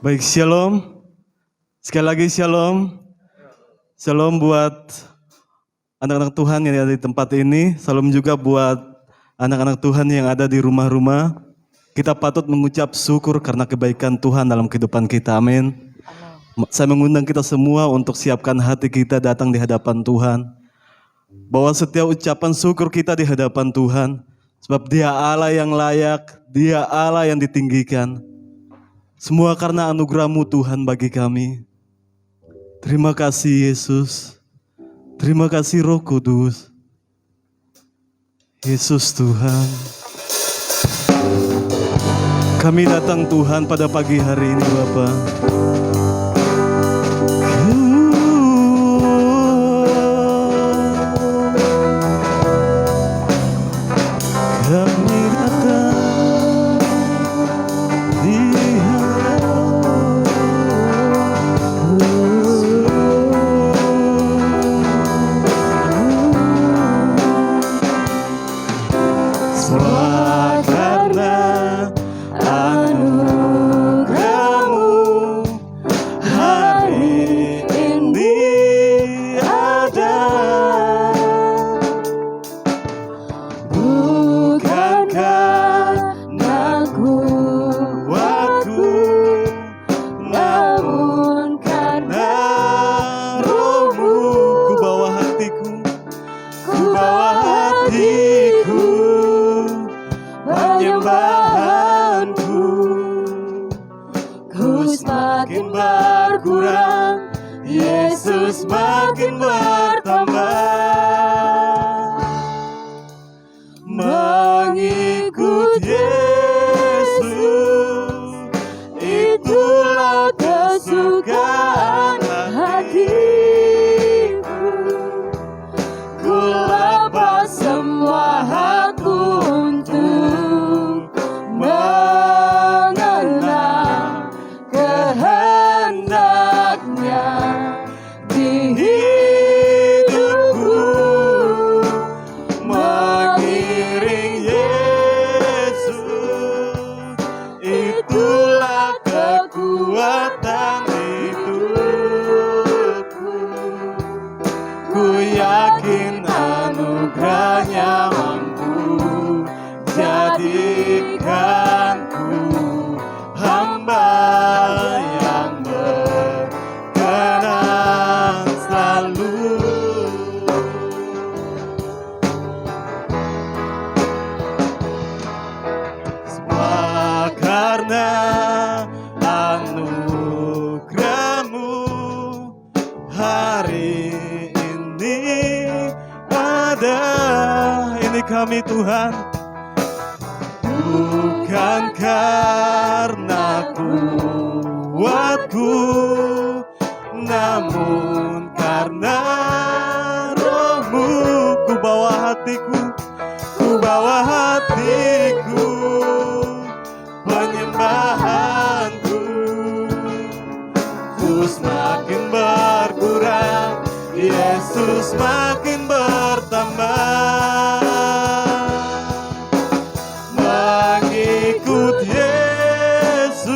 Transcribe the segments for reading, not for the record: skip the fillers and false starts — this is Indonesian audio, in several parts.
Baik, shalom. Sekali lagi shalom. Shalom buat anak-anak Tuhan yang ada di tempat ini. Shalom juga buat anak-anak Tuhan yang ada di rumah-rumah. Kita patut mengucap syukur karena kebaikan Tuhan dalam kehidupan kita. Amin. Saya mengundang kita semua untuk siapkan hati kita datang di hadapan Tuhan. Bahwa setiap ucapan syukur kita di hadapan Tuhan. Sebab Dia Allah yang layak, Dia Allah yang ditinggikan. Semua karena anugerah-Mu Tuhan bagi kami. Terima kasih Yesus. Terima kasih Roh Kudus. Yesus Tuhan. Kami datang Tuhan pada pagi hari ini Bapa. Kami datang di semua karena anugerah-Mu hari ini ada. Bukan karena kuatku, namun karena Roh-Mu. Ku bawa hatiku, penyembahanku. Ku semakin berkurang, Yesus makin bertambah. Mengikut Yesus, itulah kesukaan hatiku. Ku lepas semua hakku untuk mengenal kehendak-Nya di hidupku. Mengiring Yesus, itulah kekuatan hidupku. Ku yakin anugerah-Nya mampu jadikanku hamba yang berkenan selalu. Semua karena anugerah-Mu hari ini ada. Ini kami Tuhan. Bukan karena kuatku, namun karena Roh-Mu. Ku bawa hatiku, penyembahanku. Ku semakin berkurang, Yesus makin bertambah. Mengikut Yesus,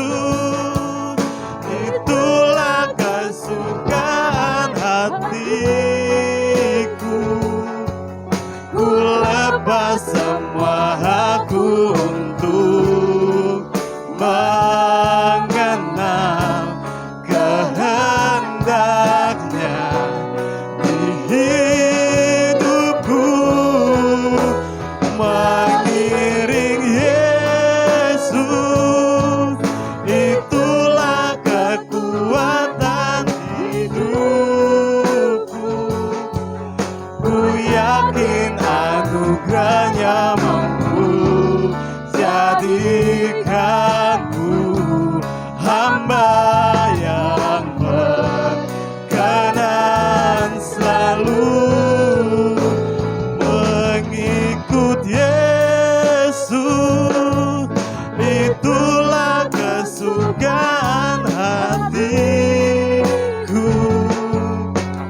itulah kesukaan hatiku. Ku lepas semua hakku untuk mengenal kehendak-Nya di hidupku. Mengiring Yesus, itulah kekuatan hidupku. Ku yakin anugerah-Nya mampu jadikanku hamba yang berkenan selalu. Mengikut Yesus, itulah kesukaan hatiku.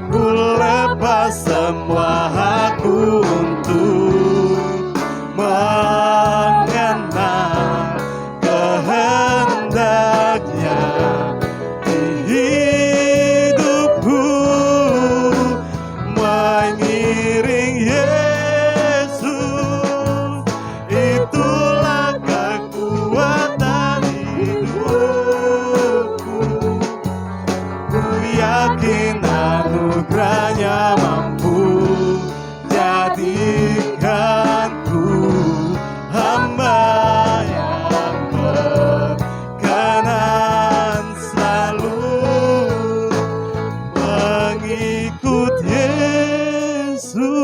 Ku lepas semua hakku untuk mengenal kehendak-Nya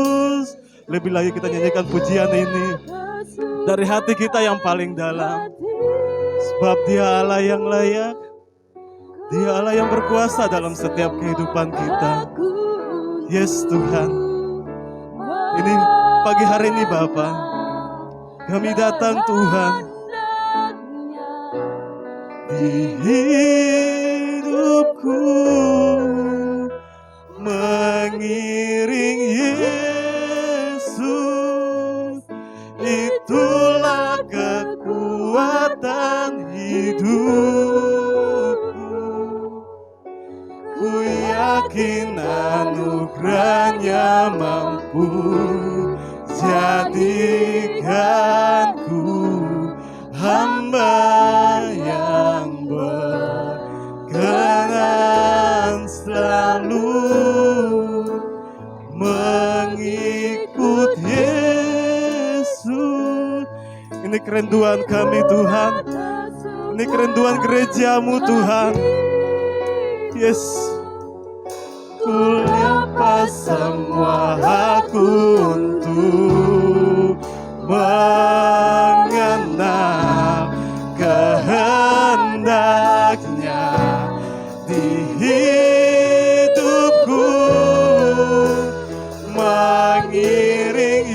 Yesus. Lebih lagi kita nyanyikan pujian ini dari hati kita yang paling dalam. Sebab Dia Allah yang layak, Dia Allah yang berkuasa dalam setiap kehidupan kita. Yes Tuhan. Ini pagi hari ini Bapa, kami datang Tuhan di hidupku mengiring Yesus, itulah kekuatan hidupku. Ku yakin anugerahnya mampu jadikanku hamba yang berkenan selalu mengikut Yesus. Ini kerinduan kami Tuhan, ini kerinduan gerejamu Tuhan. Yes, ku lepas semua aku untuk mengenal kehendaknya di hidupku, mengiring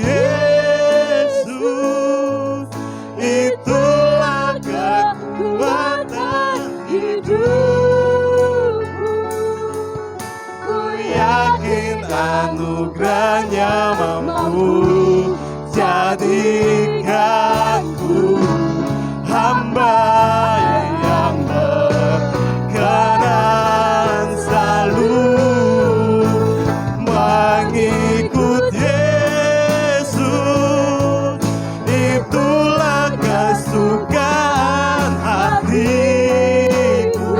Yesus, itulah kekuatan hidupku. Ku yakin anugerahnya mampu jadikanku hamba yang berkenan selalu mengikut Yesus, itulah kesukaan hatiku.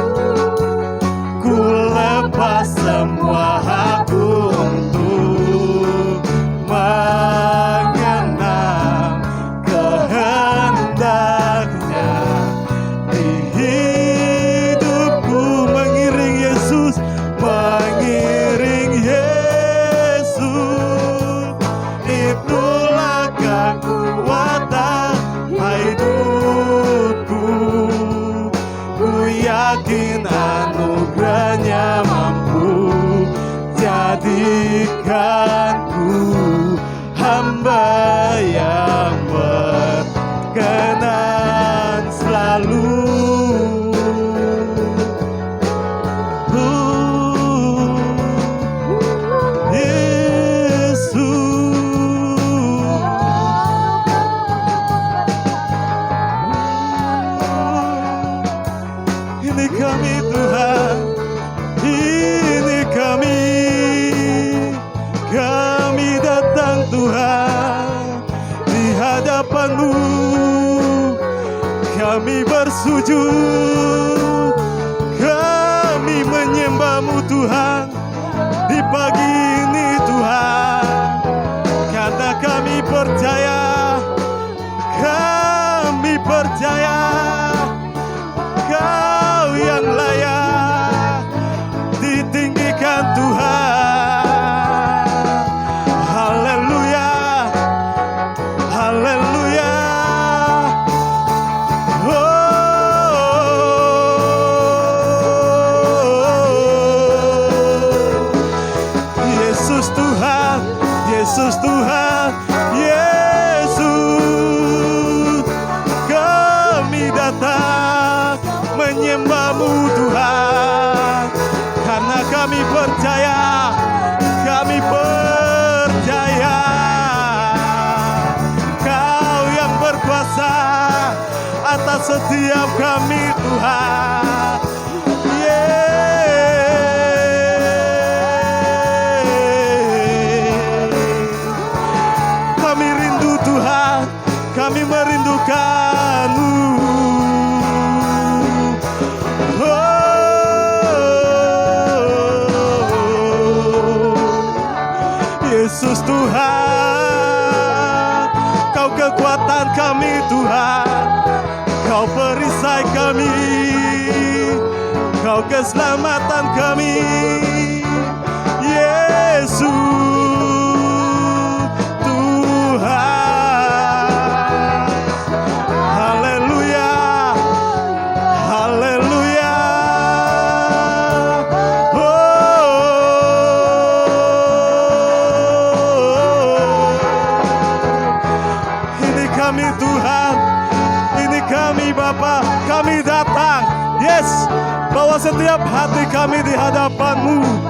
Ku lepas semua aku untuk mengenal kehendaknya di hidupku, mengiring Yesus, mengiring Yesus, itulah kekuatan hidupku. Ku yakin anugerahnya mampu jadikanku hamba yang berkenan selalu. Yesus, ini kami Tuhan, ini kami datang Tuhan di hadapan-Mu, kami bersujud, kami menyembah-Mu Tuhan di pagi ini Tuhan, karena kami percaya Kau yang layak ditinggikan Tuhan. Haleluya, haleluya. Yesus Tuhan, Yesus Tuhan, Yesus, kami datang menyembah-Mu Tuhan, karena kami percaya Kau yang berkuasa atas setiap kami Tuhan. Kami rindu Tuhan, kami merindukan-Mu. Yesus Tuhan, Kau kekuatan kami Tuhan, Kau perisai kami, Kau keselamatan kami, Yesus. setiap hati kami di hadapan-Mu.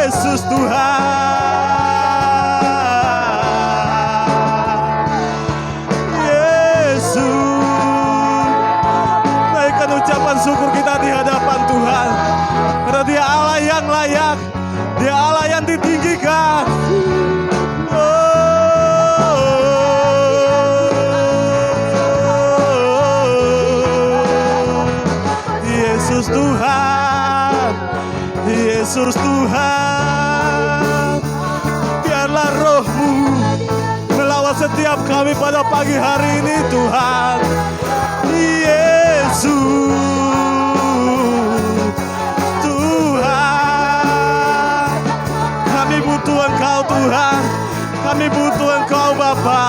Yesus Tuhan, Yesus, naikkan ucapan syukur kita di hadapan Tuhan, karena Dia Allah yang layak, Dia Allah yang ditinggikan. Yesus Tuhan, Yesus Tuhan, biarlah Roh-Mu melawat setiap kami pada pagi hari ini Tuhan. Yesus Tuhan, kami butuh Engkau Tuhan, kami butuh Engkau Bapa.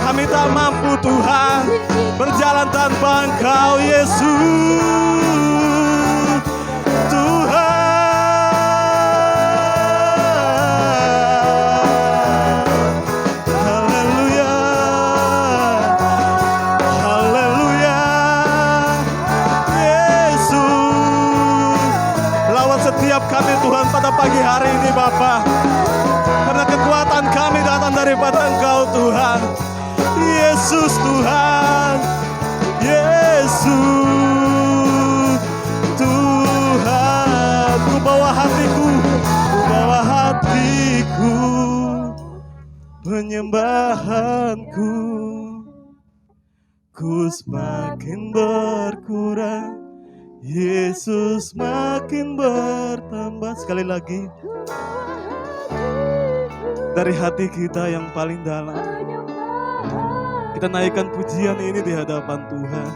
Kami tak mampu Tuhan berjalan tanpa Engkau Yesus Tuhan. Haleluya, haleluya. Yesus, lawat setiap kami Tuhan pada pagi hari ini Bapa, karena kekuatan kami datang daripada Engkau Tuhan. Yesus Tuhan, Yesus Tuhan, ku bawa hatiku, penyembahanku, ku semakin berkurang, Yesus makin bertambah. Sekali lagi, dari hati kita yang paling dalam, kita naikkan pujian ini di hadapan Tuhan.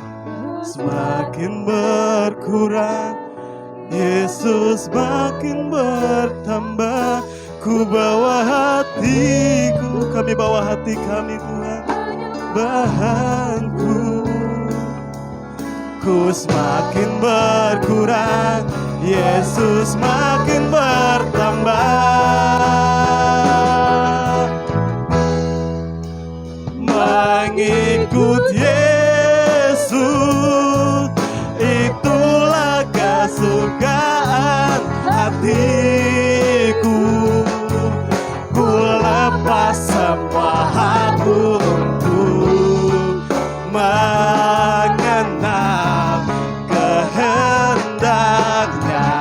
Semakin berkurang, Yesus makin bertambah. Ku bawa hatiku, kami bawa hati kami Tuhan, bahanku. Ku semakin berkurang, Yesus makin bertambah. Mengikut Yesus, itulah kesukaan hatiku. Ku lepas semua hakku untuk mengenal kehendaknya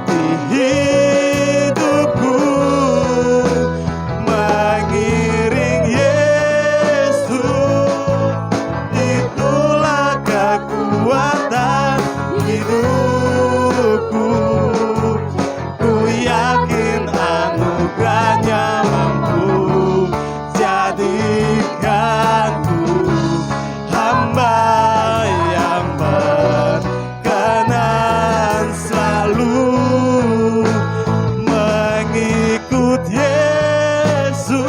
di hidupku. Mengiring Yesus, itulah kekuatan hidupku. Ku yakin anugerahnya mampu jadikanku hamba yang berkenan selalu. Mengikut Yesus,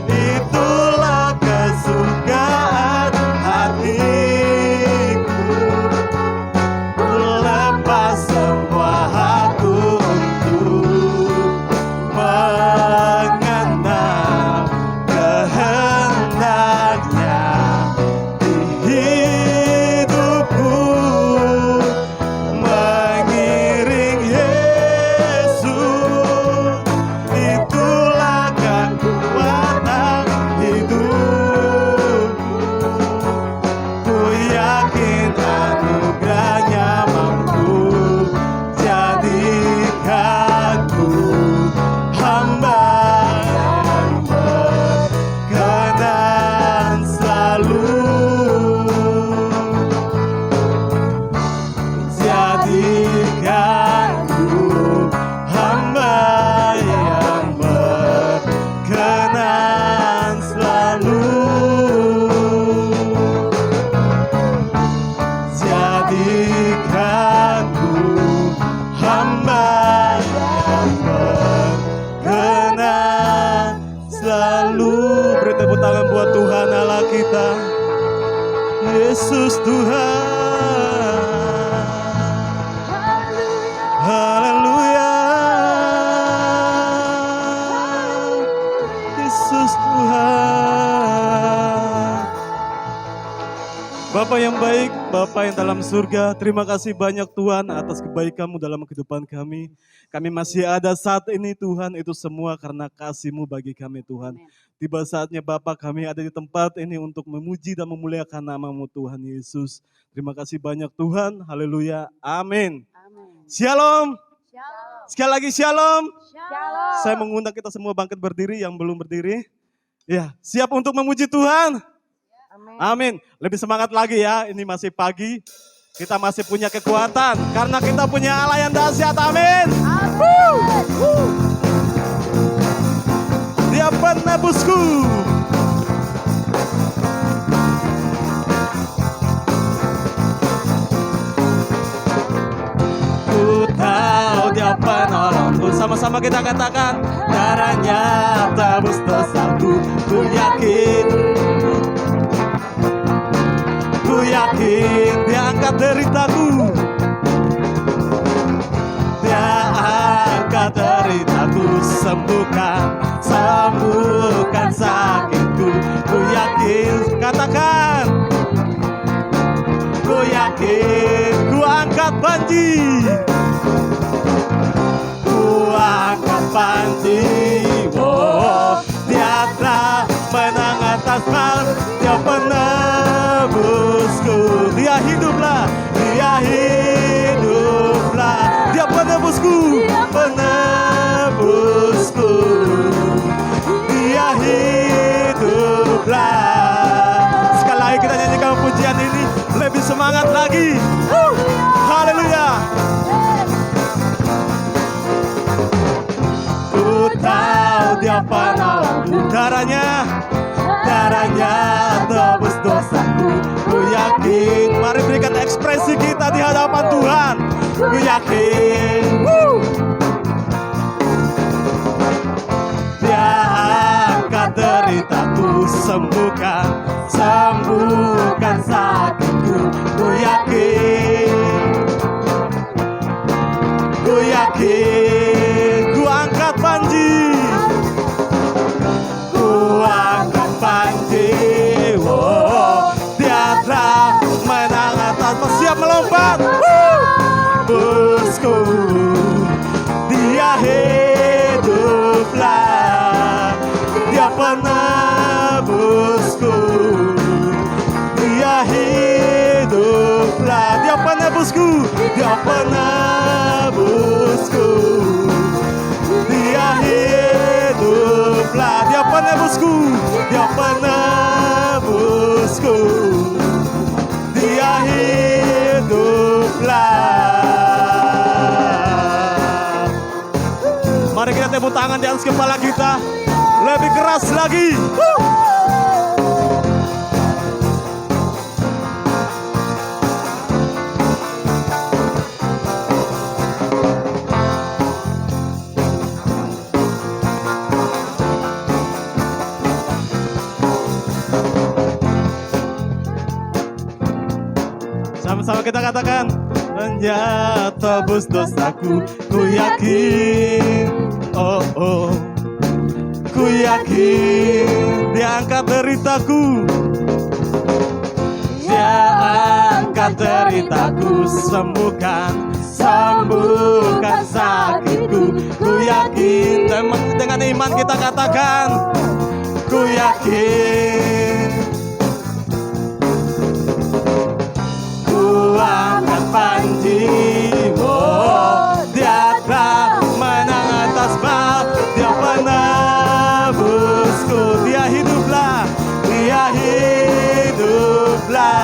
itulah kesukaan hatiku. Ku lepas semua hakku untuk mengenal kehendaknya di hidupku. Mengiring Yesus, itulah kekuatan hidupku. Ku yakin anugerahnya mampu jadikanku hamba yang berkenan selalu. Jadikanku hamba yang berkenan selalu. Jadikanku hamba yang berkenan selalu. Beri tepuk tangan buat Tuhan Allah kita. Yesus Tuhan. Haleluya. Yesus Tuhan. Bapa yang baik, Bapa yang dalam surga, terima kasih banyak Tuhan atas kebaikan-Mu dalam kehidupan kami. Kami masih ada saat ini Tuhan, itu semua karena kasih-Mu bagi kami Tuhan. Tiba saatnya Bapa kami ada di tempat ini untuk memuji dan memuliakan nama-Mu Tuhan Yesus. Terima kasih banyak Tuhan, haleluya, amin. Shalom. Sekali lagi shalom. Saya mengundang kita semua bangkit berdiri yang belum berdiri. Ya, siap untuk memuji Tuhan? Amin. Lebih semangat lagi ya, ini masih pagi. Kita masih punya kekuatan karena kita punya Allah yang dahsyat. Amin. Dia penebusku. Ku tahu Dia penolongku. Sama-sama kita katakan, darahnya tebus dosaku. Ku yakin Dia angkat deritaku. Dia angkat deritaku, sembuhkan sakitku. Ku yakin, katakan. Ku yakin, ku angkat banjir. Ku angkat banjir. Oh, Dia telah menang atas maut. Dia penebusku. Dia hiduplah. Dia penebusku. Penebusku. Dia hiduplah. Sekali lagi kita nyanyikan pujian ini. Lebih semangat lagi. Haleluya. Ku tahu Dia penolongku. Darahnya tebus dosaku. Ku yakin. Mari berikan ekspresi kita di hadapan Tuhan. Ku yakin. Dia angkat deritaku, sembuhkan sakitku. Ku yakin, ku angkat banjir. Oh, Dia telah menang atas, siap melompat. Busku, Dia hiduplah. Dia penebusku. Dia hiduplah. Dia penebusku. Dia penebusku. Dia hiduplah. Dia penebusku. Dia penebusku. Dia hiduplah. Mari kita tepuk tangan di atas kepala kita. Lebih keras lagi. Sama-sama kita katakan, Dia tebus dosaku. Ku yakin, ku yakin. Dia angkat deritaku. Dia angkat deritaku, sembuhkan sakitku. Ku yakin. Dengan iman kita katakan, ku yakin. Ku angkat banjir. Oh, Dia telah menang atas maut. Dia penebusku. Dia hiduplah. Dia hiduplah.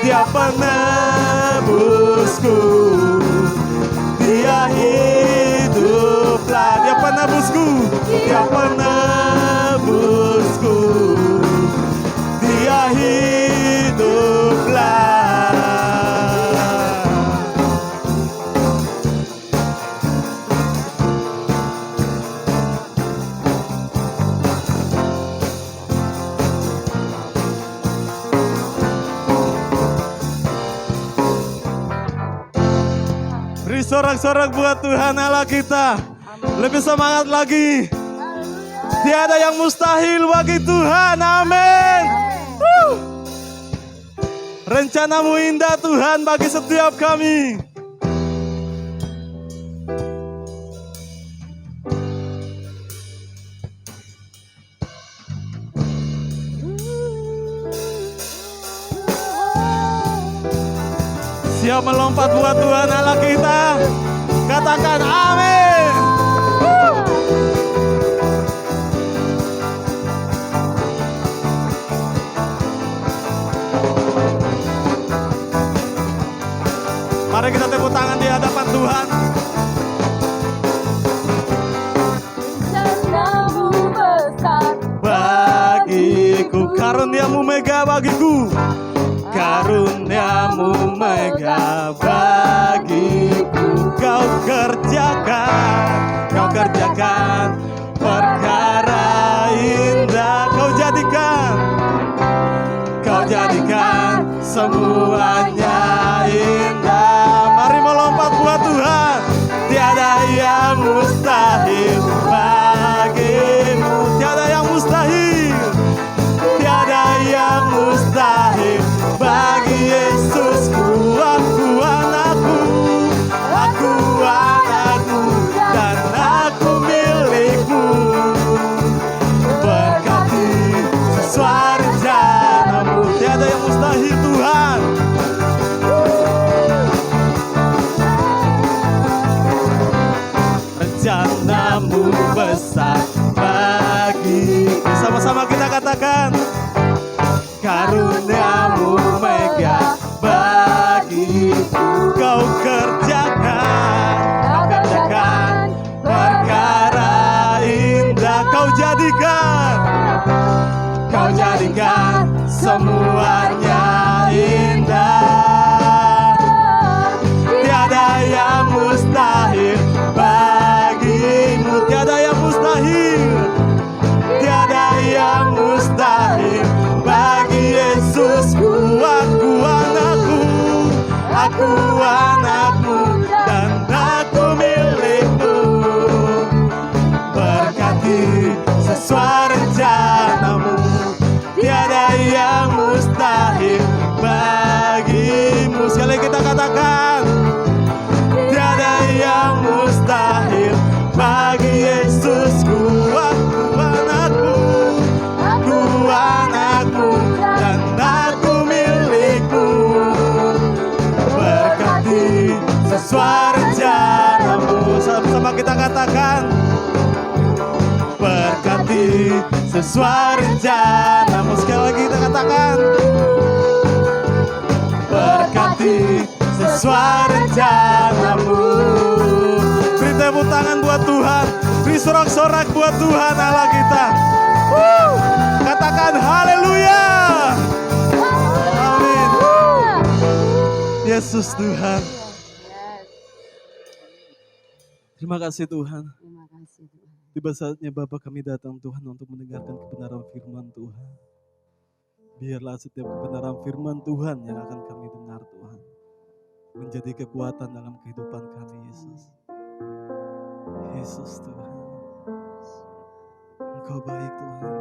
Dia penebusku. Dia hiduplah. Dia penebusku. Dia penebusku. Dia hiduplah. Beri sorak-sorak buat Tuhan Allah kita. Lebih semangat lagi. Tiada yang mustahil bagi Tuhan. Amin. Rencanamu indah Tuhan bagi setiap kami. Siap melompat buat Tuhan Allah kita. Katakan amin. Mari kita tepuk tangan di hadapan Tuhan. Rencanamu besar Bagiku, karuniamu mega bagiku. Karuniamu mega bagiku. Kau kerjakan perkara indah. Kau jadikan semuanya indah. Mari melompat buat Tuhan. Tiada yang mustahil bagimu. Tiada yang mustahil. Tiada yang mustahil bagi Yesusku. Aku anakmu, dan aku milikmu. Berkati sesuai rencanamu. Tiada yang mustahil Tuhan. Rencanamu besar bagi. Sama-sama kita katakan. Karuniamu mega bagiku. Kau kerjakan perkara indah. Kau jadikan semuanya indah. Tiada yang mustahil bagimu. Tiada yang mustahil. Tiada yang mustahil bagi Yesusku. Aku anakmu, dan aku milikmu. Berkati sesuai rencanamu. Tiada yang mustahil bagimu. Sekali kita katakan. Tiada yang mustahil bagi Yesusku. Aku anakmu, dan aku milikmu. Berkati sesuai rencanamu. Sama-sama kita katakan. Berkati sesuai rencanamu. Sekali lagi kita katakan. Berkati sesuai rencanamu. Beri tepuk tangan buat Tuhan. Beri sorak-sorak buat Tuhan Allah kita. Katakan haleluya. Amin. Yesus Tuhan. Terima kasih Tuhan. Terima kasih Tuhan. Tiba saatnya Bapa kami datang Tuhan untuk mendengarkan kebenaran firman Tuhan. Biarlah setiap kebenaran firman Tuhan yang akan kami dengar Tuhan menjadi kekuatan dalam kehidupan kami Yesus. Yesus Tuhan. Engkau baik Tuhan.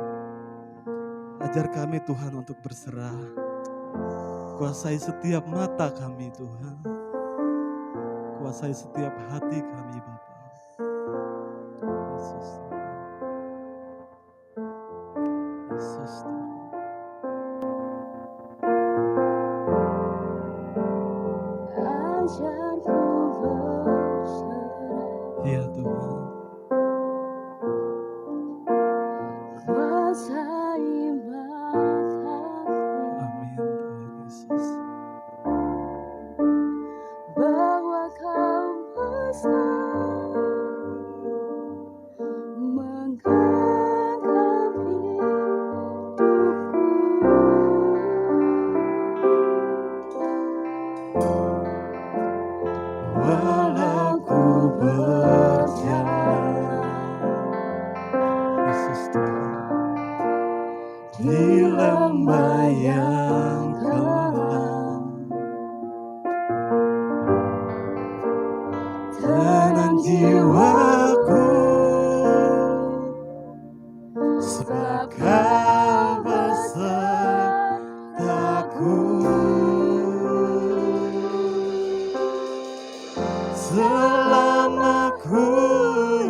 Ajar kami Tuhan untuk berserah. Kuasai setiap mata kami Tuhan. Kuasai setiap hati kami Bapa. Yesus Tuhan. Yesus Tuhan. Ajarku berserah. Ya Tuhan. Kuasai mataku. Amin Tuhan Yesus. Bahwa kau besar menggenggam hidupku. Walau ku berjalan Yesus Tuhan di lembah yang kelam, tenang jiwaku, sebab Kau besertaku. Selama ku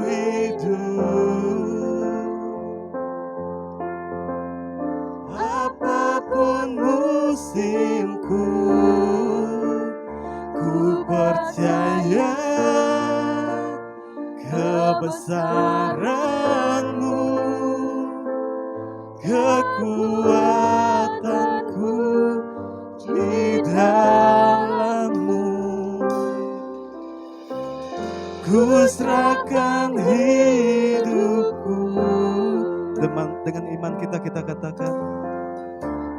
hidup, apapun musimku, ku percaya kebesaran-Mu, kekuatanku di dalam-Mu. Ku serahkan hidupku. Dengan iman kita katakan,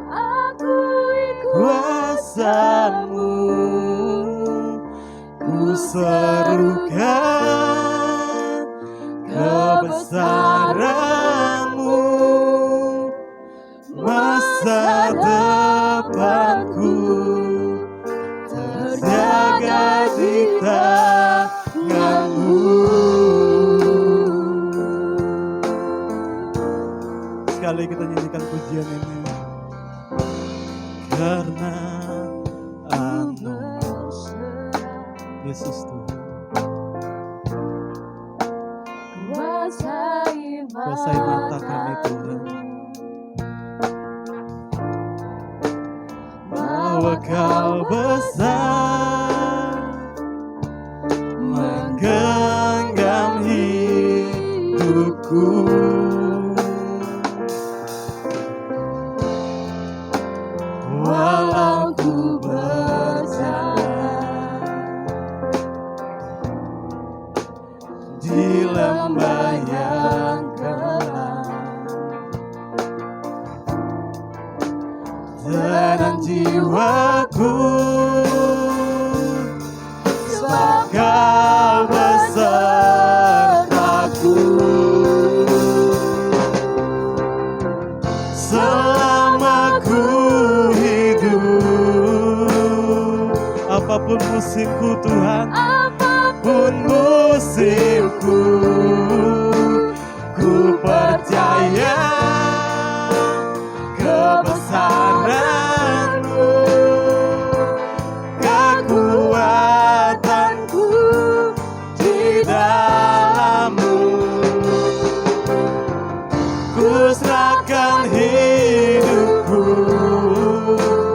Aku ikut kuasa-Mu, ku serukan kebesaran-Mu, masa depanku terjaga di tangan-Mu. Sekali kita nyanyikan pujian ini, karena berserah, Yesus Tuhan. kuasai Kuasai mata kami Tuhan, bahwa Kau besar, menggenggam hidupku. Walau ku berjalan di lembah yang gelap, tenang jiwaku, sebab Kau besertaku. Selama ku hidup, apapun musimku Tuhan, apapun musimku, ku percaya kebesaran-Mu, kekuatanku di dalam-Mu. Ku serahkan hidupku,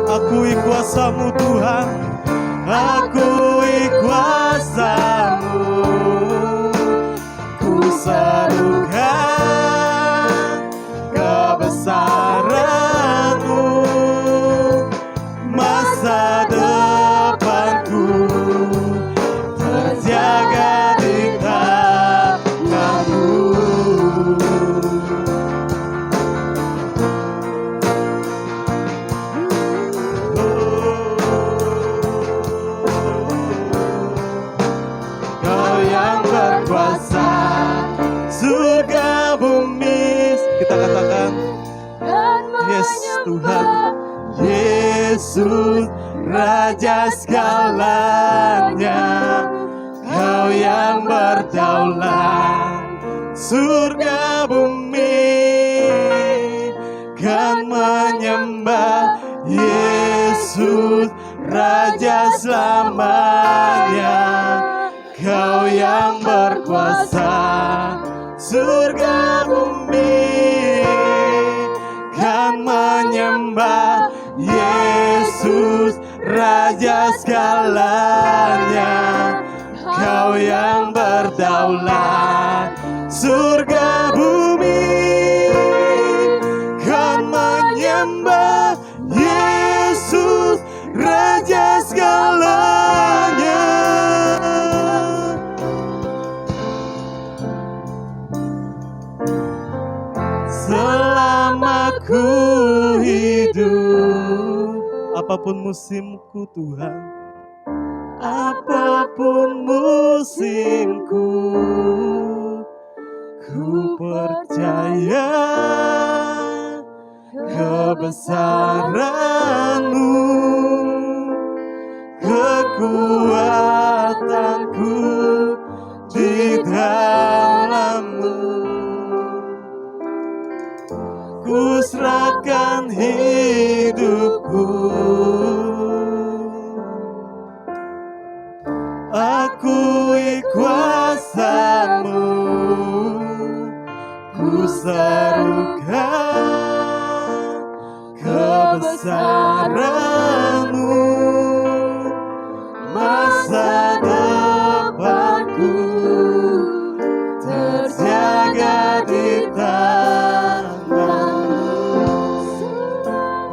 akui kuasa-Mu Tuhan, akui kuasa-Mu, ku serukan kebesaran-Mu, masa depanku terjaga di tangan-Mu. Kau yang berkuasa, surga bumi. Kita katakan, dan yes Tuhan, Yesus Raja segalanya. Kau yang berdaulat, surga bumi kan menyembah Yesus Raja selamanya. Kau yang berkuasa, surga bumi kan menyembah Yesus Raja segalanya. Kau yang berdaulat, surga bumi kan menyembah Yesus Raja segalanya. Selama ku hidup, apapun musimku Tuhan, apapun musimku, ku percaya kebesaran-Mu, kekuatanku serahkan hidupku. Akui kuasa-Mu, ku serukan kebesaran-Mu. Masa depanku terjaga di tangan-Mu.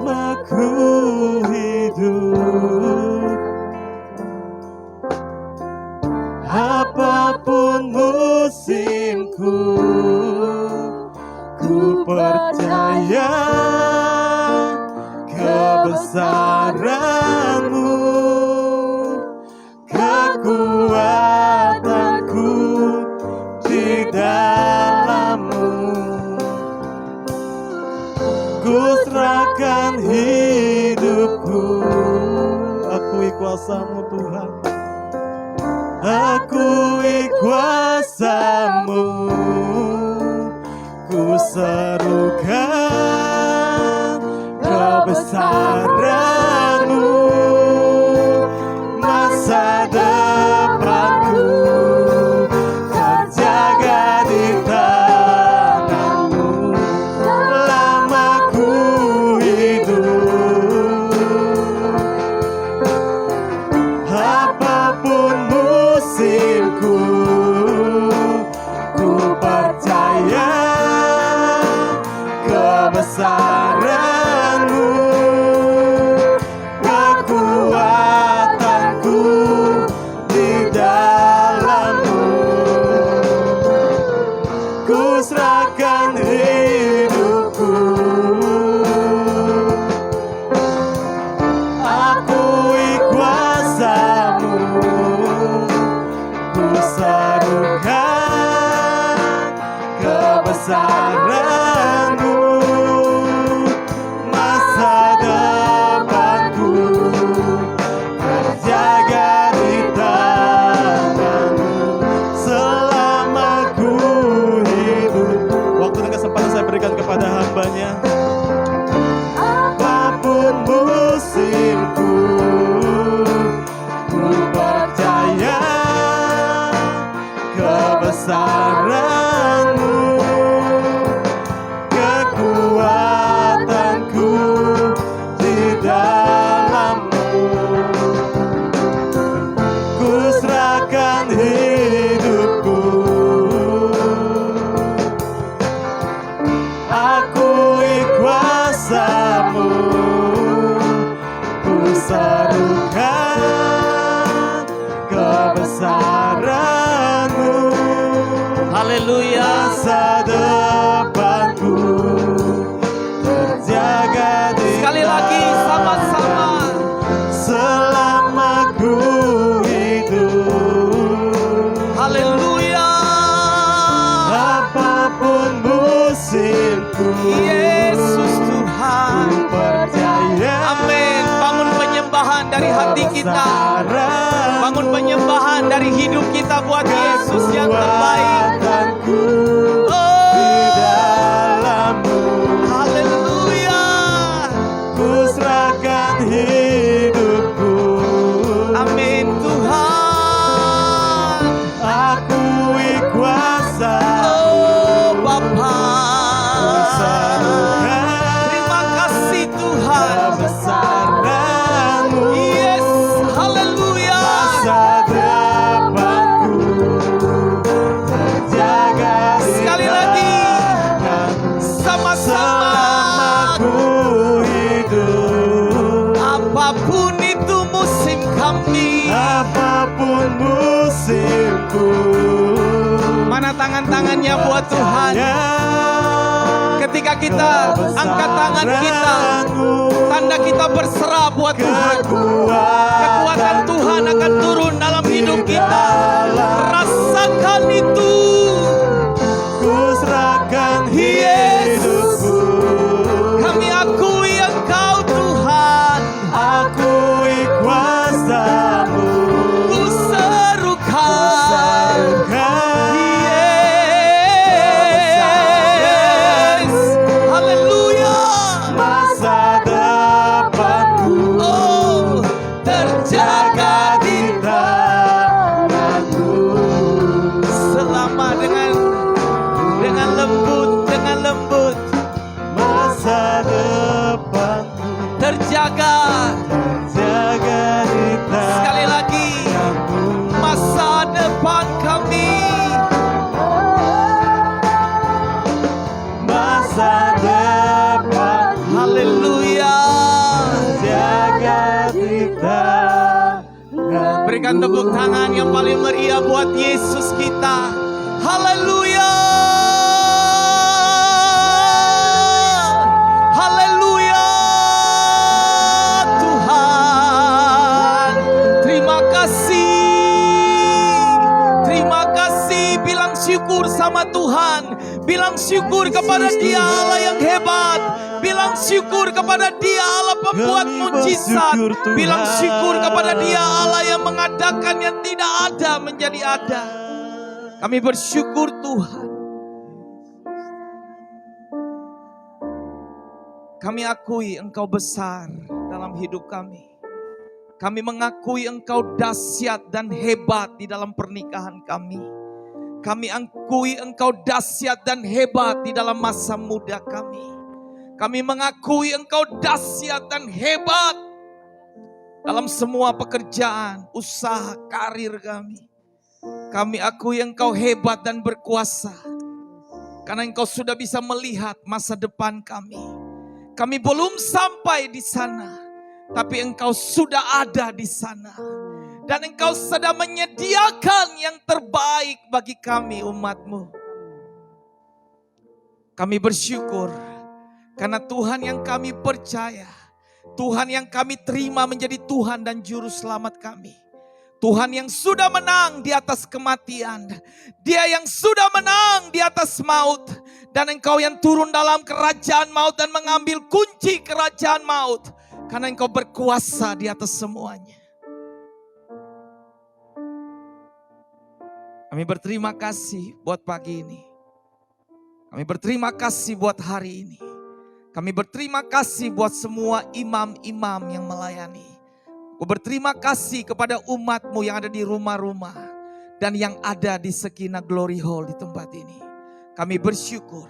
Aku hidup apapun musimku, ku percaya kebesaran-Mu, kekuatanku di dalam-Mu. Ku serahkan hidupku, akui kuasa-Mu Tuhan. Akui kuasa-Mu, ku serukan kebesaran-Mu. Masa depanku terjaga di tangan-Mu. Lama ku hidup apapun musimku, ku percaya kebesaran-Mu, kekuatanku di dalam-Mu. Ku serahkan hidupku, akui kuasa-Mu, ku serukan kebesaran-Mu. Masa depanku terjaga di tangan-Mu. Selama ku hidup, waktu dan kesempatan saya berikan kepada hamba-Nya. Apapun musimku, ku percaya kebesaran-Mu, kekuatanku di dalam-Mu. Ku serahkan hidupku, akui kuasa-Mu, ku serukan kebesaran-Mu. Haleluya. Masa depanku terjaga di Sekali lagi sama-sama. selama ku hidup. Haleluya. Apapun musimku, Yesus Tuhan. ku percaya. Amin. Bangun penyembahan dari hati kita. kebesaran-Mu, Bangun penyembahan dari hidup kita buat Yesus yang terbaik. kekuatanku Oh. di dalam-Mu. Haleluya. Ku serahkan hidupku, Amin Tuhan. akui kuasa-Mu, Oh Bapa. serukan Terima kasih Tuhan. kebesaran-Mu. Yes. Haleluya. Masa depanku terjaga di Sekali lagi. tangan-Mu. Sama-sama. Selama ku hidup, Apapun itu musim kami. apapun musimku, Mana tangan-tangannya buat Tuhan. Ketika kita angkat tangan kita, tanda kita berserah buat Tuhan. Kekuatan Tuhan akan turun dalam hidup kita. Rasakan itu. Ku serahkan Yes. hidupku, Kami akui Engkau Tuhan. akui kuasa-Mu, Ku serukan. serukan Yes. Haleluya. Berikan tepuk tangan yang paling meriah buat Yesus kita. Haleluya. Haleluya. Tuhan, terima kasih. Terima kasih. Bilang syukur sama Tuhan. Bilang syukur kepada Dia Allah yang hebat. Bilang syukur kepada Dia Allah pembuat Kami mujizat. bersyukur, Tuhan. Bilang syukur kepada Dia Allah yang mengadakan yang tidak ada menjadi ada. Kami bersyukur Tuhan. Kami akui Engkau besar dalam hidup kami. Kami mengakui Engkau dahsyat dan hebat di dalam pernikahan kami. Kami akui Engkau dahsyat dan hebat di dalam masa muda kami. Kami mengakui Engkau dahsyat dan hebat dalam semua pekerjaan, usaha, karir kami. Kami akui Engkau hebat dan berkuasa. Karena Engkau sudah bisa melihat masa depan kami. Kami belum sampai di sana, tapi Engkau sudah ada di sana. Dan Engkau sedang menyediakan yang terbaik bagi kami umat-Mu. Kami bersyukur karena Tuhan yang kami percaya, Tuhan yang kami terima menjadi Tuhan dan Juru Selamat kami. Tuhan yang sudah menang di atas kematian. Dia yang sudah menang di atas maut. Dan Engkau yang turun dalam kerajaan maut dan mengambil kunci kerajaan maut. Karena Engkau berkuasa di atas semuanya. Kami berterima kasih buat pagi ini. Kami berterima kasih buat hari ini. Kami berterima kasih buat semua imam-imam yang melayani. Aku berterima kasih kepada umat-Mu yang ada di rumah-rumah. Dan yang ada di Sekina Glory Hall di tempat ini. Kami bersyukur.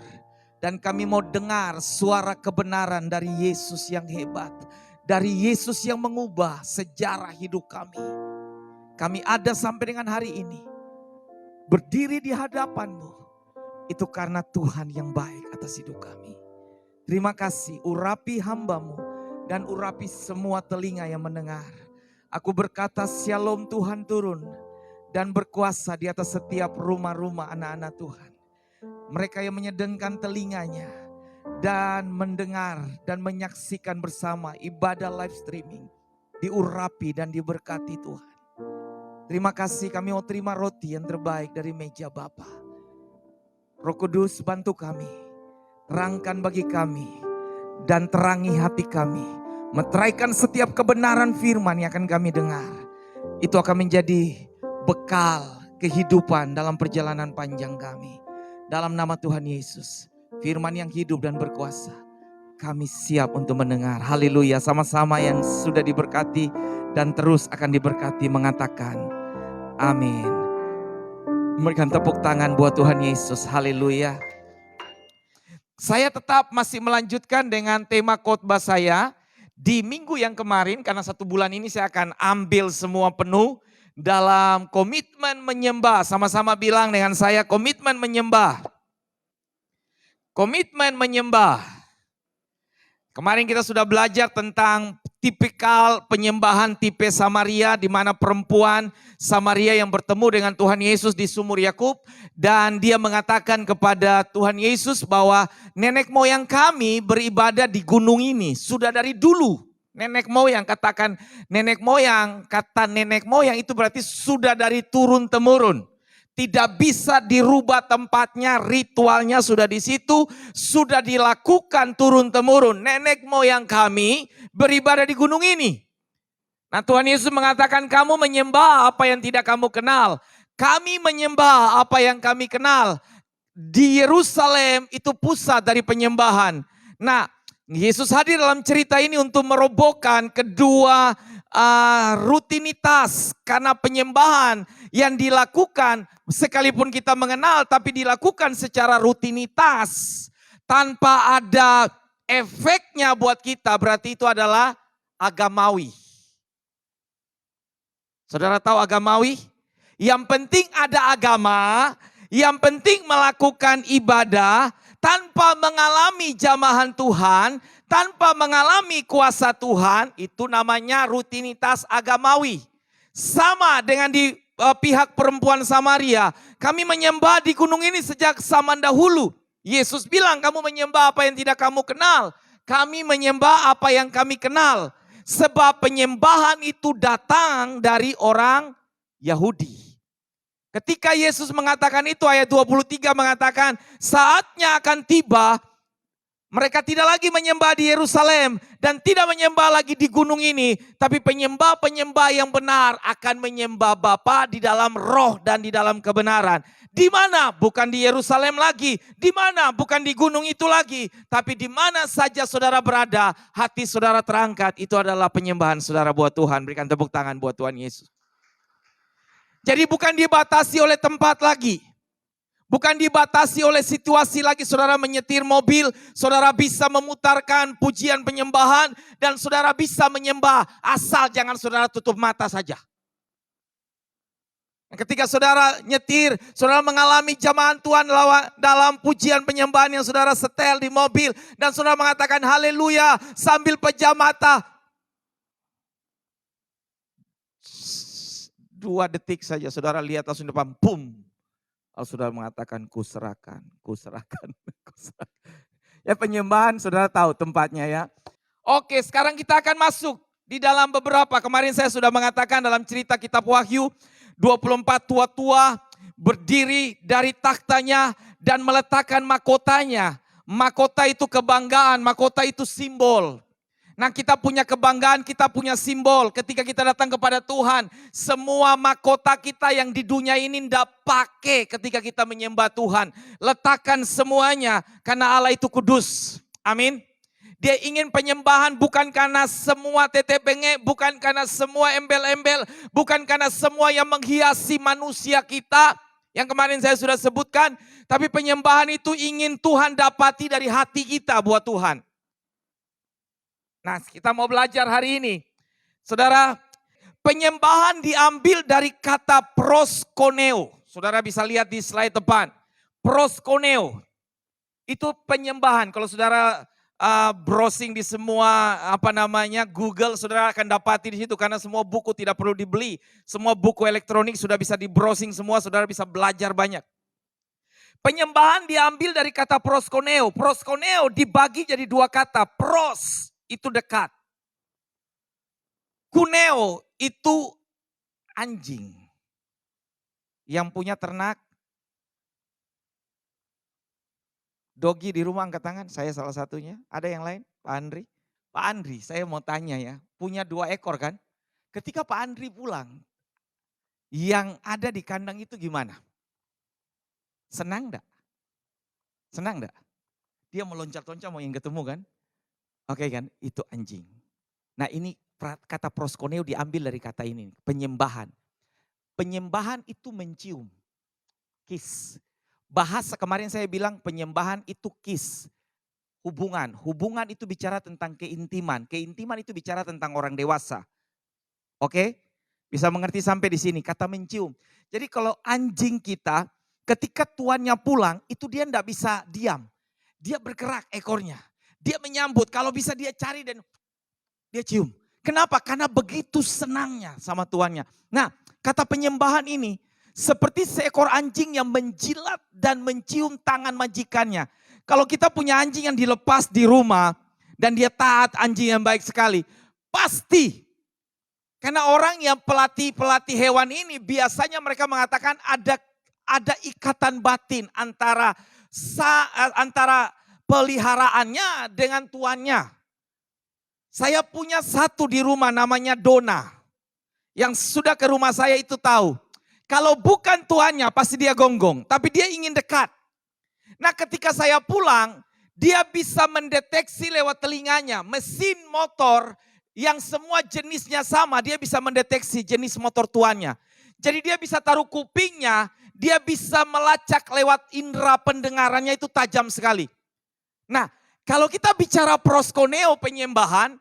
Dan kami mau dengar suara kebenaran dari Yesus yang hebat. Dari Yesus yang mengubah sejarah hidup kami. Kami ada sampai dengan hari ini. Berdiri di hadapan-Mu. Itu karena Tuhan yang baik atas hidup kami. Terima kasih, urapi hamba-Mu dan urapi semua telinga yang mendengar. Aku berkata shalom Tuhan turun dan berkuasa di atas setiap rumah-rumah anak-anak Tuhan. Mereka yang menyedengkan telinganya dan mendengar dan menyaksikan bersama ibadah live streaming. Diurapi dan diberkati Tuhan. Terima kasih, kami mau terima roti yang terbaik dari meja Bapa. Roh Kudus bantu kami. Terangkan bagi kami dan terangi hati kami. Meteraikan setiap kebenaran firman yang akan kami dengar. Itu akan menjadi bekal kehidupan dalam perjalanan panjang kami. Dalam nama Tuhan Yesus, firman yang hidup dan berkuasa. Kami siap untuk mendengar. Haleluya, sama-sama yang sudah diberkati dan terus akan diberkati mengatakan amin. Memberikan tepuk tangan buat Tuhan Yesus. Haleluya. Saya tetap masih melanjutkan dengan tema khotbah saya di minggu yang kemarin, karena 1 bulan ini saya akan ambil semua penuh dalam komitmen menyembah. Sama-sama bilang dengan saya, komitmen menyembah. Komitmen menyembah. Kemarin kita sudah belajar tentang tipikal penyembahan tipe Samaria, di mana perempuan Samaria yang bertemu dengan Tuhan Yesus di sumur Yakub, dan dia mengatakan kepada Tuhan Yesus bahwa nenek moyang kami beribadah di gunung ini sudah dari dulu. Nenek moyang, katakan nenek moyang, kata nenek moyang itu berarti sudah dari turun temurun. Tidak bisa dirubah tempatnya, ritualnya sudah di situ, sudah dilakukan turun temurun. Nenek moyang kami beribadah di gunung ini. Nah, Tuhan Yesus mengatakan kamu menyembah apa yang tidak kamu kenal. Kami menyembah apa yang kami kenal. Di Yerusalem itu pusat dari penyembahan. Nah, Yesus hadir dalam cerita ini untuk merobohkan kedua rutinitas, karena penyembahan yang dilakukan sekalipun kita mengenal tapi dilakukan secara rutinitas tanpa ada efeknya buat kita, berarti itu adalah agamawi. Saudara tahu agamawi? Yang penting ada agama, yang penting melakukan ibadah tanpa mengalami jamahan Tuhan, tanpa mengalami kuasa Tuhan, itu namanya rutinitas agamawi. Sama dengan di pihak perempuan Samaria. Kami menyembah di gunung ini sejak zaman dahulu. Yesus bilang, kamu menyembah apa yang tidak kamu kenal. Kami menyembah apa yang kami kenal. Sebab penyembahan itu datang dari orang Yahudi. Ketika Yesus mengatakan itu, ayat 23 mengatakan, saatnya akan tiba, mereka tidak lagi menyembah di Yerusalem dan tidak menyembah lagi di gunung ini. Tapi penyembah-penyembah yang benar akan menyembah Bapa di dalam roh dan di dalam kebenaran. Di mana? Bukan di Yerusalem lagi. Di mana? Bukan di gunung itu lagi. Tapi di mana saja saudara berada, hati saudara terangkat. Itu adalah penyembahan saudara buat Tuhan. Berikan tepuk tangan buat Tuhan Yesus. Jadi bukan dibatasi oleh tempat lagi. Bukan dibatasi oleh situasi lagi. Saudara menyetir mobil, saudara bisa memutarkan pujian penyembahan dan saudara bisa menyembah. Asal jangan saudara tutup mata saja. Ketika saudara nyetir, saudara mengalami jamahan Tuhan dalam pujian penyembahan yang saudara setel di mobil. Dan saudara mengatakan haleluya sambil pejam mata. 2 detik saja saudara lihat langsung depan, boom. Lalu saudara mengatakan kuserahkan. Ya penyembahan saudara tahu tempatnya ya. Oke, sekarang kita akan masuk di dalam beberapa. Kemarin saya sudah mengatakan dalam cerita kitab Wahyu, 24 tua-tua berdiri dari takhtanya dan meletakkan mahkotanya. Mahkota itu kebanggaan, mahkota itu simbol. Nah kita punya kebanggaan, kita punya simbol. Ketika kita datang kepada Tuhan, semua mahkota kita yang di dunia ini tidak pakai ketika kita menyembah Tuhan. Letakkan semuanya karena Allah itu kudus. Amin. Dia ingin penyembahan bukan karena semua tete benge, bukan karena semua embel-embel, bukan karena semua yang menghiasi manusia kita. Yang kemarin saya sudah sebutkan, tapi penyembahan itu ingin Tuhan dapati dari hati kita buat Tuhan. Nah kita mau belajar hari ini. Saudara, penyembahan diambil dari kata proskoneo. Saudara bisa lihat di slide depan. Proskoneo. Itu penyembahan. Kalau saudara browsing di semua Google, saudara akan dapati di situ. Karena semua buku tidak perlu dibeli. Semua buku elektronik sudah bisa di browsing semua. Saudara bisa belajar banyak. Penyembahan diambil dari kata proskoneo. Proskoneo dibagi jadi 2 kata. Pros itu dekat. Kuneo itu anjing. Yang punya ternak. Dogi di rumah angkat tangan, saya salah satunya. Ada yang lain? Pak Andri? Pak Andri, saya mau tanya ya. Punya 2 ekor kan? Ketika Pak Andri pulang, yang ada di kandang itu gimana? Senang enggak? Senang enggak? Dia meloncat-loncat mau yang ketemu kan? Oke kan, itu anjing. Nah ini kata proskoneo diambil dari kata ini, penyembahan. Penyembahan itu mencium, kiss. Bahasa kemarin saya bilang penyembahan itu kiss, hubungan. Hubungan itu bicara tentang keintiman, keintiman itu bicara tentang orang dewasa. Oke, bisa mengerti sampai di sini, kata mencium. Jadi kalau anjing kita ketika tuannya pulang itu dia enggak bisa diam. Dia bergerak ekornya. Dia menyambut, kalau bisa dia cari dan dia cium. Kenapa? Karena begitu senangnya sama tuannya. Nah, kata penyembahan ini seperti seekor anjing yang menjilat dan mencium tangan majikannya. Kalau kita punya anjing yang dilepas di rumah dan dia taat, anjing yang baik sekali, pasti. Karena orang yang pelatih hewan ini biasanya mereka mengatakan ada ikatan batin antara peliharaannya dengan tuannya. Saya punya satu di rumah namanya Dona. Yang sudah ke rumah saya itu tahu. Kalau bukan tuannya pasti dia gonggong. Tapi dia ingin dekat. Nah ketika saya pulang, dia bisa mendeteksi lewat telinganya. Mesin motor yang semua jenisnya sama, dia bisa mendeteksi jenis motor tuannya. Jadi dia bisa taruh kupingnya, dia bisa melacak lewat indera pendengarannya itu tajam sekali. Nah, kalau kita bicara proskoneo penyembahan,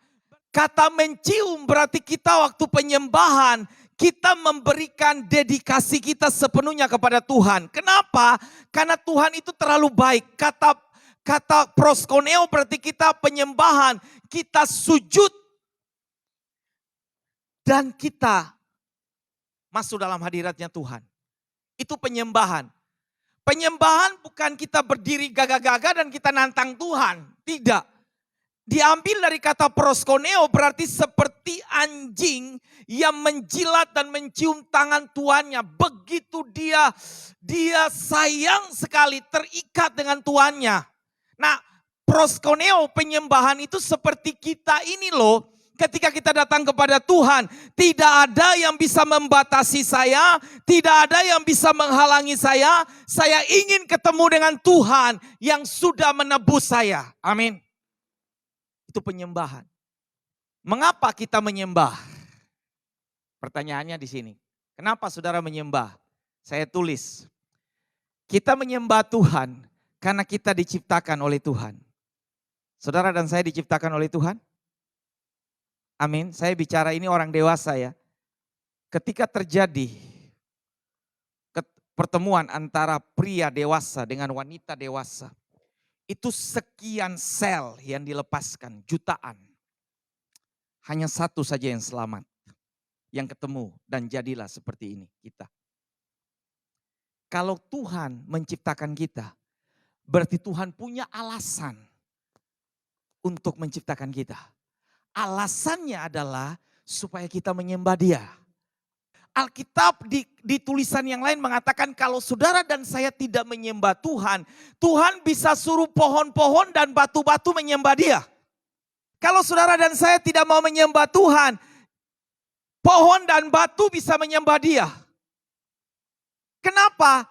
kata mencium berarti kita waktu penyembahan, kita memberikan dedikasi kita sepenuhnya kepada Tuhan. Kenapa? Karena Tuhan itu terlalu baik. Kata proskoneo berarti kita penyembahan, kita sujud dan kita masuk dalam hadiratnya Tuhan. Itu penyembahan. Penyembahan bukan kita berdiri gagah-gagah dan kita nantang Tuhan. Tidak. Diambil dari kata proskoneo berarti seperti anjing yang menjilat dan mencium tangan tuannya. Begitu dia sayang sekali terikat dengan tuannya. Nah, proskoneo penyembahan itu seperti kita ini loh. Ketika kita datang kepada Tuhan, tidak ada yang bisa membatasi saya, tidak ada yang bisa menghalangi saya. Saya ingin ketemu dengan Tuhan yang sudah menebus saya. Amin. Itu penyembahan. Mengapa kita menyembah? Pertanyaannya di sini. Kenapa saudara menyembah? Saya tulis. Kita menyembah Tuhan karena kita diciptakan oleh Tuhan. Saudara dan saya diciptakan oleh Tuhan? Amin. Saya bicara ini orang dewasa ya. Ketika terjadi pertemuan antara pria dewasa dengan wanita dewasa. Itu sekian sel yang dilepaskan, jutaan. Hanya satu saja yang selamat. Yang ketemu dan jadilah seperti ini kita. Kalau Tuhan menciptakan kita, berarti Tuhan punya alasan untuk menciptakan kita. Alasannya adalah supaya kita menyembah Dia. Alkitab di tulisan yang lain mengatakan kalau saudara dan saya tidak menyembah Tuhan, Tuhan bisa suruh pohon-pohon dan batu-batu menyembah Dia. Kalau saudara dan saya tidak mau menyembah Tuhan, pohon dan batu bisa menyembah Dia. Kenapa?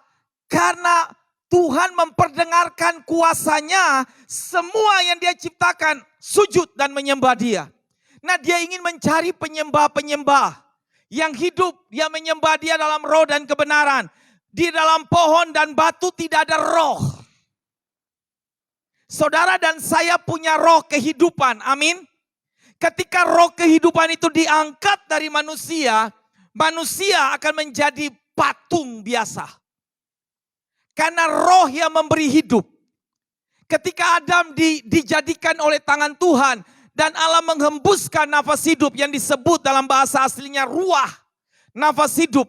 Karena Tuhan memperdengarkan kuasanya, semua yang Dia ciptakan sujud dan menyembah Dia. Nah, Dia ingin mencari penyembah-penyembah yang hidup, yang menyembah Dia dalam roh dan kebenaran. Di dalam pohon dan batu tidak ada roh. Saudara dan saya punya roh kehidupan, amin. Ketika roh kehidupan itu diangkat dari manusia, manusia akan menjadi patung biasa. Karena roh yang memberi hidup. Ketika Adam dijadikan oleh tangan Tuhan, dan Allah menghembuskan nafas hidup yang disebut dalam bahasa aslinya ruah. Nafas hidup.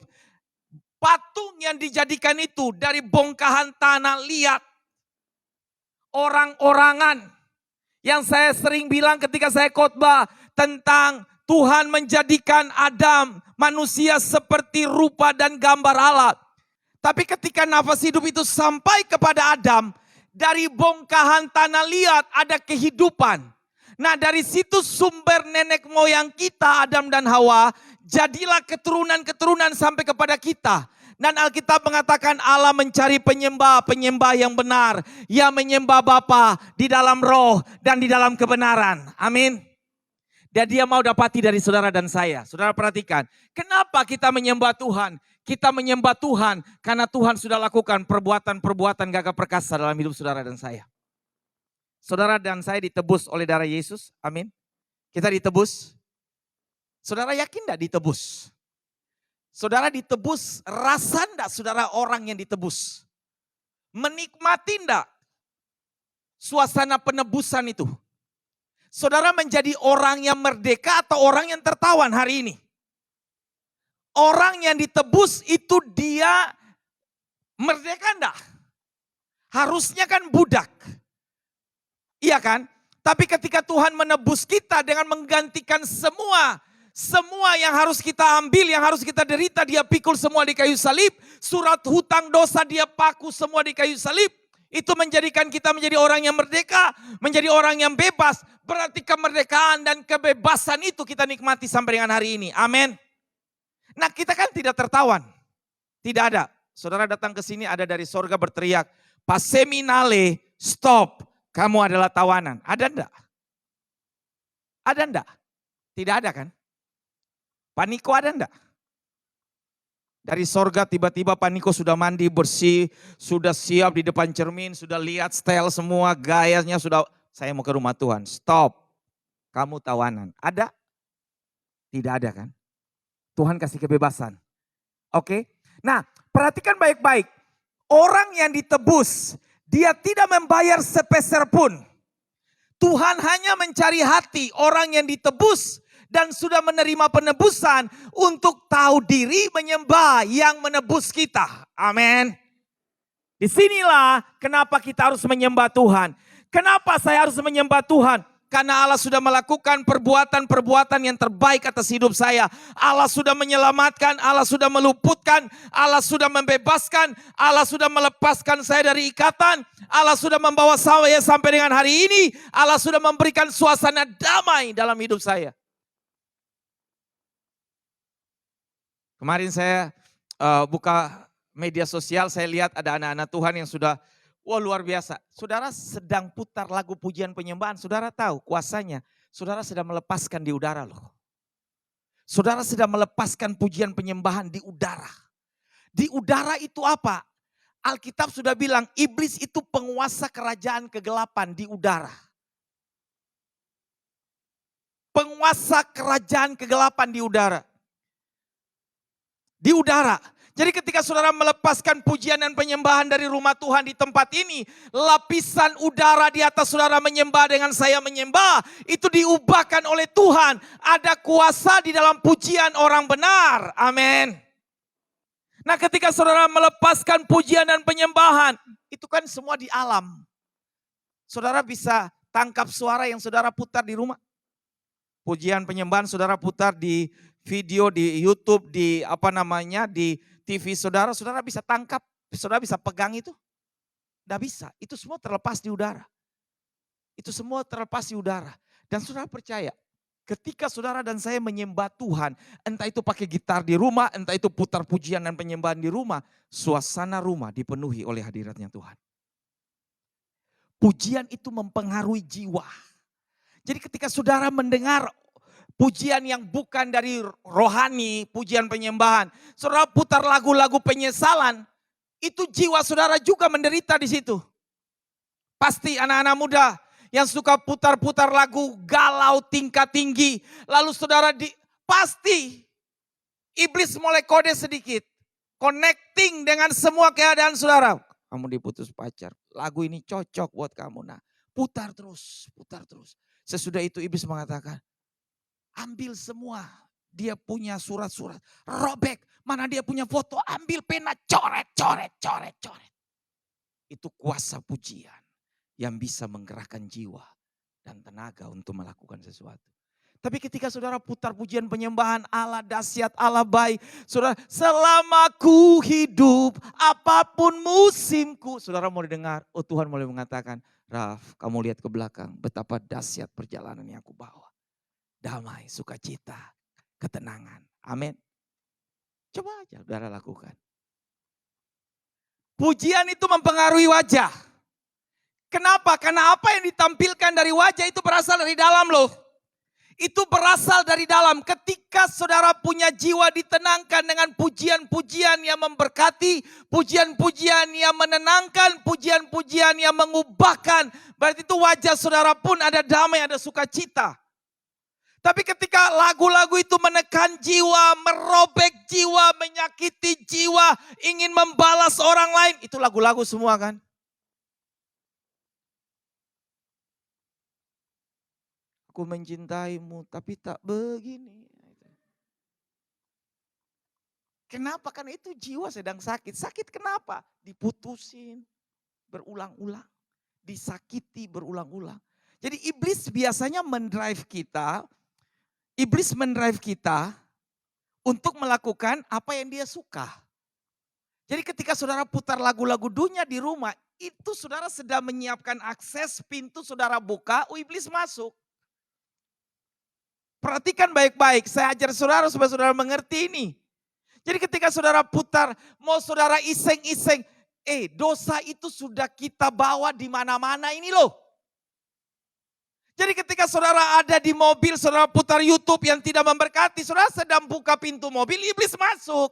Patung yang dijadikan itu dari bongkahan tanah liat. Orang-orangan. Yang saya sering bilang ketika saya khotbah tentang Tuhan menjadikan Adam manusia seperti rupa dan gambar Allah. Tapi ketika nafas hidup itu sampai kepada Adam, dari bongkahan tanah liat ada kehidupan. Nah, dari situ sumber nenek moyang kita Adam dan Hawa, jadilah keturunan-keturunan sampai kepada kita. Dan Alkitab mengatakan Allah mencari penyembah-penyembah yang benar, yang menyembah Bapa di dalam roh dan di dalam kebenaran. Amin. Dan Dia mau dapati dari saudara dan saya. Saudara perhatikan, kenapa kita menyembah Tuhan? Kita menyembah Tuhan karena Tuhan sudah lakukan perbuatan-perbuatan gagah perkasa dalam hidup saudara dan saya. Saudara dan saya ditebus oleh darah Yesus. Amin. Kita ditebus. Saudara yakin enggak ditebus? Saudara ditebus, rasa enggak saudara orang yang ditebus? Menikmati enggak suasana penebusan itu? Saudara menjadi orang yang merdeka atau orang yang tertawan hari ini? Orang yang ditebus itu dia merdeka enggak? Harusnya kan budak. Iya kan? Tapi ketika Tuhan menebus kita dengan menggantikan semua yang harus kita ambil, yang harus kita derita, Dia pikul semua di kayu salib. Surat hutang dosa Dia paku semua di kayu salib. Itu menjadikan kita menjadi orang yang merdeka, menjadi orang yang bebas. Berarti kemerdekaan dan kebebasan itu kita nikmati sampai dengan hari ini. Amin. Nah, kita kan tidak tertawan. Tidak ada. Saudara datang ke sini ada dari sorga berteriak, "Paseminale, stop. Kamu adalah tawanan." Ada enggak? Ada enggak? Tidak ada kan? Paniko ada enggak? Dari sorga tiba-tiba Paniko sudah mandi bersih, sudah siap di depan cermin, sudah lihat style semua, gayanya sudah, saya mau ke rumah Tuhan. Stop, kamu tawanan. Ada? Tidak ada kan? Tuhan kasih kebebasan. Oke? Nah, perhatikan baik-baik. Orang yang ditebus, Dia tidak membayar sepeser pun. Tuhan hanya mencari hati orang yang ditebus dan sudah menerima penebusan untuk tahu diri menyembah yang menebus kita. Amin. Disinilah kenapa kita harus menyembah Tuhan. Kenapa saya harus menyembah Tuhan? Karena Allah sudah melakukan perbuatan-perbuatan yang terbaik atas hidup saya. Allah sudah menyelamatkan, Allah sudah meluputkan, Allah sudah membebaskan, Allah sudah melepaskan saya dari ikatan. Allah sudah membawa saya sampai dengan hari ini. Allah sudah memberikan suasana damai dalam hidup saya. Kemarin saya buka media sosial, saya lihat ada anak-anak Tuhan yang sudah, wah luar biasa. Saudara sedang putar lagu pujian penyembahan, saudara tahu kuasanya. Saudara sedang melepaskan di udara loh. Saudara sedang melepaskan pujian penyembahan di udara. Di udara itu apa? Alkitab sudah bilang iblis itu penguasa kerajaan kegelapan di udara. Penguasa kerajaan kegelapan di udara. Di udara. Jadi ketika saudara melepaskan pujian dan penyembahan dari rumah Tuhan di tempat ini, lapisan udara di atas saudara menyembah dengan saya menyembah, itu diubahkan oleh Tuhan. Ada kuasa di dalam pujian orang benar. Amin. Nah ketika saudara melepaskan pujian dan penyembahan, itu kan semua di alam. Saudara bisa tangkap suara yang saudara putar di rumah. Pujian penyembahan saudara putar di video, di YouTube, di di TV saudara, saudara bisa tangkap, saudara bisa pegang itu? Tidak bisa, itu semua terlepas di udara. Itu semua terlepas di udara. Dan saudara percaya, ketika saudara dan saya menyembah Tuhan, entah itu pakai gitar di rumah, entah itu putar pujian dan penyembahan di rumah, suasana rumah dipenuhi oleh hadiratnya Tuhan. Pujian itu mempengaruhi jiwa. Jadi ketika saudara mendengar pujian yang bukan dari rohani, pujian penyembahan, saudara putar lagu-lagu penyesalan, itu jiwa saudara juga menderita di situ. Pasti anak-anak muda yang suka putar-putar lagu galau tingkat tinggi, lalu saudara pasti iblis mulai kode sedikit, connecting dengan semua keadaan saudara. Kamu diputus pacar, lagu ini cocok buat kamu. Nah, putar terus, putar terus. Sesudah itu iblis mengatakan, ambil semua, dia punya surat-surat, robek, mana dia punya foto, ambil pena, coret, coret, coret, coret. Itu kuasa pujian yang bisa menggerakkan jiwa dan tenaga untuk melakukan sesuatu. Tapi ketika saudara putar pujian penyembahan Allah dahsyat, Allah baik, saudara, selama ku hidup, apapun musimku, saudara mau dengar, oh Tuhan mulai mengatakan, Raf, kamu lihat ke belakang, betapa dahsyat perjalanan yang aku bawa. Damai, sukacita, ketenangan. Amin. Coba aja saudara lakukan. Pujian itu mempengaruhi wajah. Kenapa? Karena apa yang ditampilkan dari wajah itu berasal dari dalam loh. Itu berasal dari dalam. Ketika saudara punya jiwa ditenangkan dengan pujian-pujian yang memberkati, pujian-pujian yang menenangkan, pujian-pujian yang mengubahkan, berarti itu wajah saudara pun ada damai, ada sukacita. Tapi ketika lagu-lagu itu menekan jiwa, merobek jiwa, menyakiti jiwa, ingin membalas orang lain, itu lagu-lagu semua kan? Aku mencintaimu tapi tak begini. Kenapa? Karena itu jiwa sedang sakit. Sakit kenapa? Diputusin berulang-ulang. Disakiti berulang-ulang. Jadi iblis biasanya mendrive kita. Iblis mendrive kita untuk melakukan apa yang dia suka. Jadi ketika saudara putar lagu-lagu dunia di rumah, itu saudara sedang menyiapkan akses, pintu saudara buka, iblis masuk. Perhatikan baik-baik, saya ajar saudara supaya saudara mengerti ini. Jadi ketika saudara putar, mau saudara iseng-iseng, dosa itu sudah kita bawa di mana-mana ini loh. Jadi ketika saudara ada di mobil, saudara putar YouTube yang tidak memberkati, saudara sedang buka pintu mobil, iblis masuk.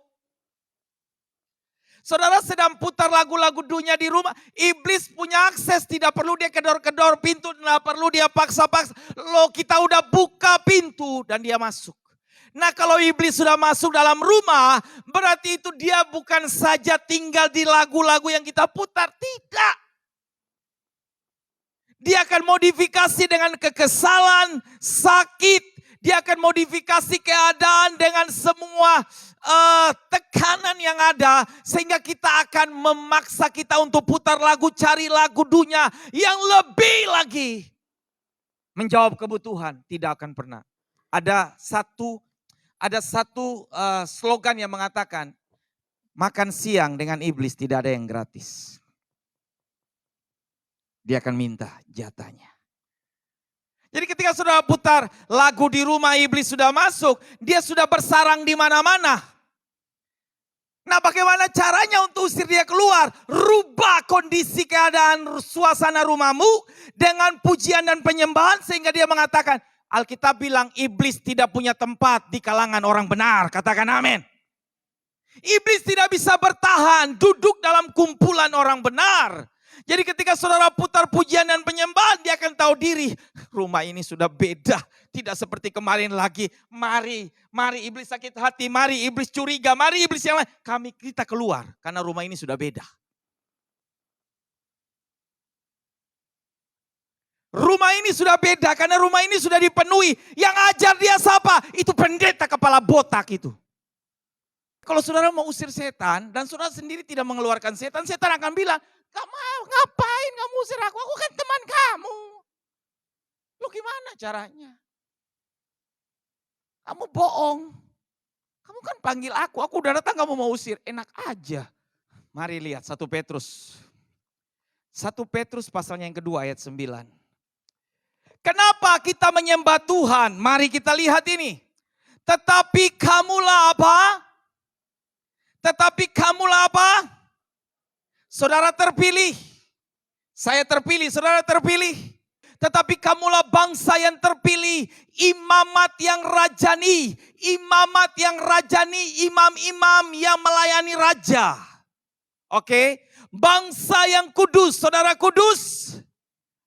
Saudara sedang putar lagu-lagu dunia di rumah, iblis punya akses, tidak perlu dia kedor-kedor pintu, tidak perlu dia paksa-paksa. Loh kita udah buka pintu dan dia masuk. Nah kalau iblis sudah masuk dalam rumah, berarti itu dia bukan saja tinggal di lagu-lagu yang kita putar, tidak. Dia akan modifikasi dengan kekesalan, sakit, Dia akan modifikasi keadaan dengan semua tekanan yang ada. Sehingga kita akan memaksa kita untuk putar lagu, cari lagu dunia yang lebih lagi. Menjawab kebutuhan, tidak akan pernah. Ada satu slogan yang mengatakan, makan siang dengan iblis tidak ada yang gratis. Dia akan minta jatahnya. Jadi ketika saudara putar lagu di rumah, iblis sudah masuk, dia sudah bersarang di mana-mana. Nah, bagaimana caranya untuk usir dia keluar? Rubah kondisi keadaan suasana rumahmu dengan pujian dan penyembahan sehingga dia mengatakan, Alkitab bilang iblis tidak punya tempat di kalangan orang benar. Katakan amin. Iblis tidak bisa bertahan duduk dalam kumpulan orang benar. Jadi ketika saudara putar pujian dan penyembahan, dia akan tahu diri. Rumah ini sudah beda. Tidak seperti kemarin lagi. Mari iblis sakit hati. Mari iblis curiga. Mari iblis yang lain. Kita keluar. Karena rumah ini sudah beda. Rumah ini sudah beda. Karena rumah ini sudah dipenuhi. Yang ajar dia siapa? Itu pendeta kepala botak itu. Kalau saudara mau usir setan. Dan saudara sendiri tidak mengeluarkan setan. Setan akan bilang. Ngapain kamu usir aku? Aku kan teman kamu. Lu gimana caranya? Kamu bohong. Kamu kan panggil aku udah datang kamu mau usir. Enak aja. Mari lihat 1 Petrus. 1 Petrus pasalnya yang kedua ayat 9. Kenapa kita menyembah Tuhan? Mari kita lihat ini. Tetapi kamulah apa? Saudara terpilih. Saya terpilih, saudara terpilih. Tetapi kamulah bangsa yang terpilih. Imamat yang rajani. Imam-imam yang melayani raja. Oke. Bangsa yang kudus, saudara kudus.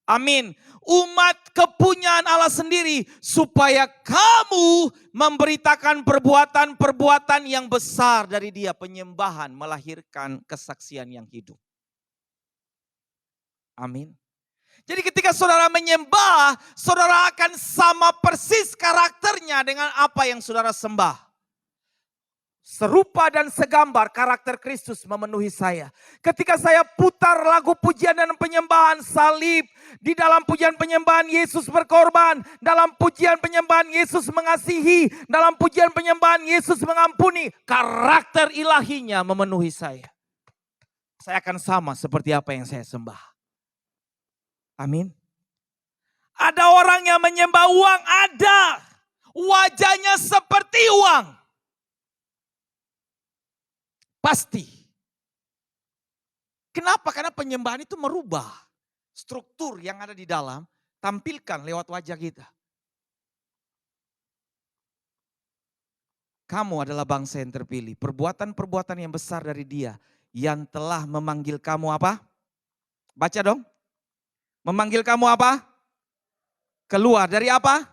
Amin. Umat kepunyaan Allah sendiri. Supaya kamu memberitakan perbuatan-perbuatan yang besar dari Dia. Penyembahan melahirkan kesaksian yang hidup. Amin. Jadi ketika saudara menyembah, saudara akan sama persis karakternya dengan apa yang saudara sembah. Serupa dan segambar karakter Kristus memenuhi saya. Ketika saya putar lagu pujian dan penyembahan salib. Di dalam pujian penyembahan Yesus berkorban. Dalam pujian penyembahan Yesus mengasihi. Dalam pujian penyembahan Yesus mengampuni. Karakter ilahinya memenuhi saya. Saya akan sama seperti apa yang saya sembah. Amin. Ada orang yang menyembah uang, ada. Wajahnya seperti uang. Pasti. Kenapa? Karena penyembahan itu merubah struktur yang ada di dalam, tampilkan lewat wajah kita. Kamu adalah bangsa yang terpilih. Perbuatan-perbuatan yang besar dari Dia yang telah memanggil kamu apa? Baca dong. Memanggil kamu apa? Keluar dari apa?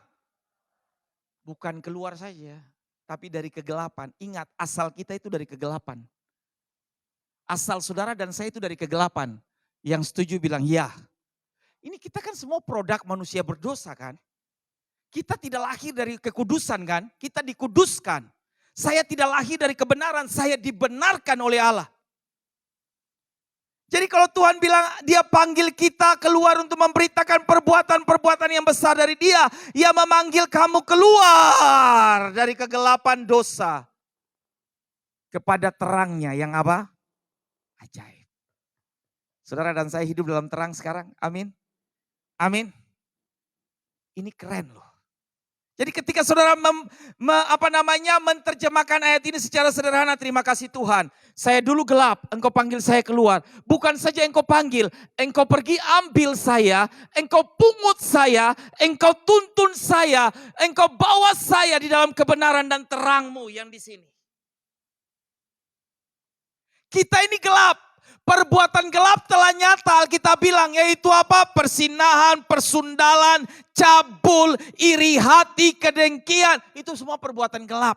Bukan keluar saja, tapi dari kegelapan. Ingat, asal kita itu dari kegelapan. Asal saudara dan saya itu dari kegelapan. Yang setuju bilang ya. Ini kita kan semua produk manusia berdosa kan. Kita tidak lahir dari kekudusan kan. Kita dikuduskan. Saya tidak lahir dari kebenaran. Saya dibenarkan oleh Allah. Jadi kalau Tuhan bilang Dia panggil kita keluar untuk memberitakan perbuatan-perbuatan yang besar dari Dia. Ia memanggil kamu keluar dari kegelapan dosa. Kepada terangnya yang apa? Ajaib. Saudara dan saya hidup dalam terang sekarang. Amin. Amin. Ini keren loh. Jadi ketika saudara menerjemahkan ayat ini secara sederhana, terima kasih Tuhan. Saya dulu gelap, engkau panggil saya keluar. Bukan saja engkau panggil, engkau pergi ambil saya, engkau pungut saya, engkau tuntun saya, engkau bawa saya di dalam kebenaran dan terangmu yang di sini. Kita ini gelap, perbuatan gelap telah nyata, Alkitab bilang, yaitu apa? Persinahan, persundalan, cabul, iri hati, kedengkian. Itu semua perbuatan gelap.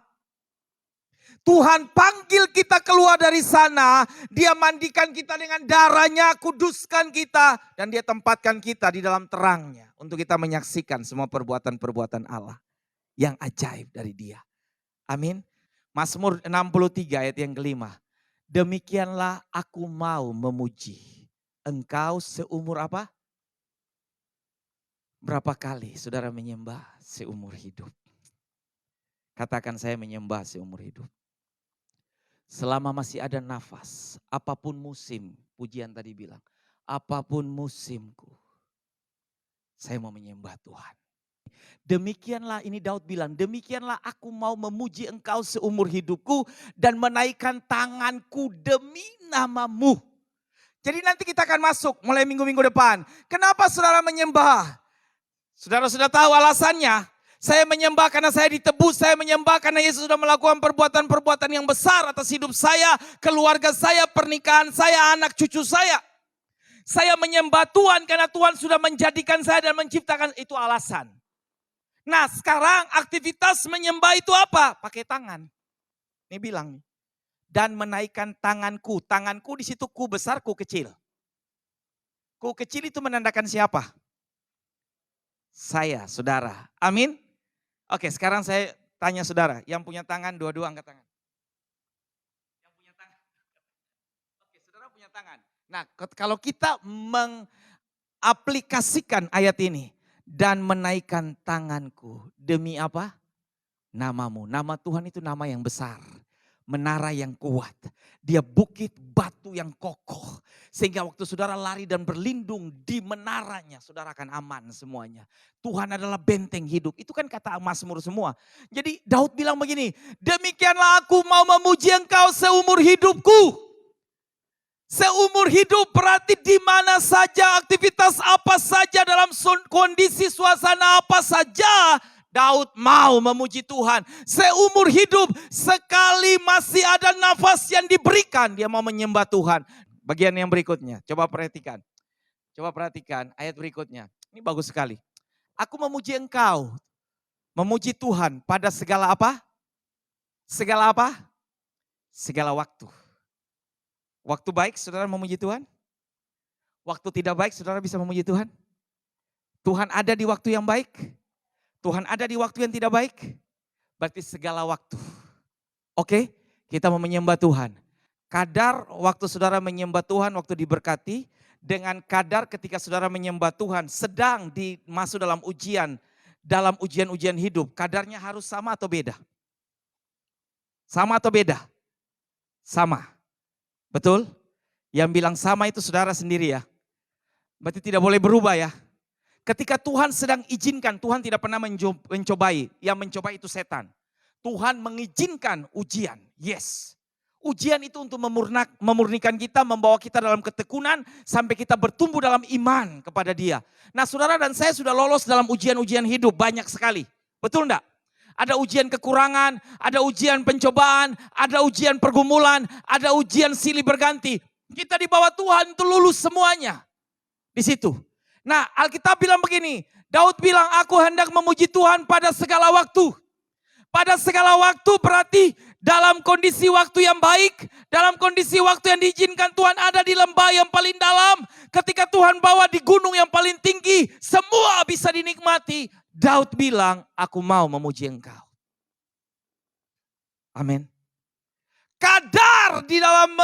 Tuhan panggil kita keluar dari sana. Dia mandikan kita dengan darahnya, kuduskan kita. Dan Dia tempatkan kita di dalam terangnya. Untuk kita menyaksikan semua perbuatan-perbuatan Allah. yang ajaib dari Dia. Amin. Mazmur 63 ayat yang kelima. Demikianlah aku mau memuji Engkau seumur apa? Berapa kali saudara menyembah seumur hidup? Katakan, saya menyembah seumur hidup. Selama masih ada nafas, apapun musim, pujian tadi bilang, apapun musimku, saya mau menyembah Tuhan. Demikianlah, ini Daud bilang, demikianlah aku mau memuji Engkau seumur hidupku dan menaikkan tanganku demi nama-Mu. Jadi nanti kita akan masuk mulai minggu-minggu depan. Kenapa saudara menyembah? Saudara sudah tahu alasannya. Saya menyembah karena saya ditebus, saya menyembah karena Yesus sudah melakukan perbuatan-perbuatan yang besar atas hidup saya, keluarga saya, pernikahan saya, anak cucu saya. Saya menyembah Tuhan karena Tuhan sudah menjadikan saya dan menciptakan, itu alasan. Nah sekarang aktivitas menyembah itu apa? Pakai tangan. Ini bilang, dan menaikkan tanganku. Tanganku di situ ku besar, ku kecil. Ku kecil itu menandakan siapa? Saya, saudara. Amin. Oke, sekarang saya tanya saudara, yang punya tangan, dua-dua angkat tangan. Yang punya tangan. Oke, saudara punya tangan. Nah, kalau kita mengaplikasikan ayat ini, dan menaikkan tanganku demi apa? Nama-Mu. Nama Tuhan itu nama yang besar. Menara yang kuat. Dia bukit batu yang kokoh. Sehingga waktu saudara lari dan berlindung di menaranya, saudara akan aman semuanya. Tuhan adalah benteng hidup. Itu kan kata Mazmur semua. Jadi Daud bilang begini, demikianlah aku mau memuji Engkau seumur hidupku. Seumur hidup berarti di mana saja, aktivitas apa saja, dalam kondisi suasana apa saja, Daud mau memuji Tuhan. Seumur hidup, sekali masih ada nafas yang diberikan, dia mau menyembah Tuhan. Bagian yang berikutnya, coba perhatikan. Coba perhatikan ayat berikutnya. Ini bagus sekali. Aku memuji Engkau, memuji Tuhan pada segala apa? Segala apa? Segala waktu. Waktu baik saudara memuji Tuhan? Waktu tidak baik saudara bisa memuji Tuhan? Tuhan ada di waktu yang baik? Tuhan ada di waktu yang tidak baik? Berarti segala waktu. Oke, kita mau menyembah Tuhan. Kadar waktu saudara menyembah Tuhan, waktu diberkati. Dengan kadar ketika saudara menyembah Tuhan sedang masuk dalam ujian hidup. Kadarnya harus sama atau beda? Sama atau beda? Sama. Betul? Yang bilang sama itu saudara sendiri ya. Berarti tidak boleh berubah ya. Ketika Tuhan sedang izinkan, Tuhan tidak pernah mencobai. Yang mencobai itu setan. Tuhan mengizinkan ujian. Yes. Ujian itu untuk memurnikan kita, membawa kita dalam ketekunan. Sampai kita bertumbuh dalam iman kepada Dia. Nah saudara dan saya sudah lolos dalam ujian-ujian hidup banyak sekali. Betul enggak? Ada ujian kekurangan, ada ujian pencobaan, ada ujian pergumulan, ada ujian silih berganti. Kita di bawah Tuhan itu lulus semuanya. Di situ. Nah Alkitab bilang begini, Daud bilang aku hendak memuji Tuhan pada segala waktu. Pada segala waktu berarti dalam kondisi waktu yang baik, dalam kondisi waktu yang diizinkan Tuhan ada di lembah yang paling dalam. Ketika Tuhan bawa di gunung yang paling tinggi, semua bisa dinikmati. Daud bilang, aku mau memuji Engkau. Amin. Kadar di dalam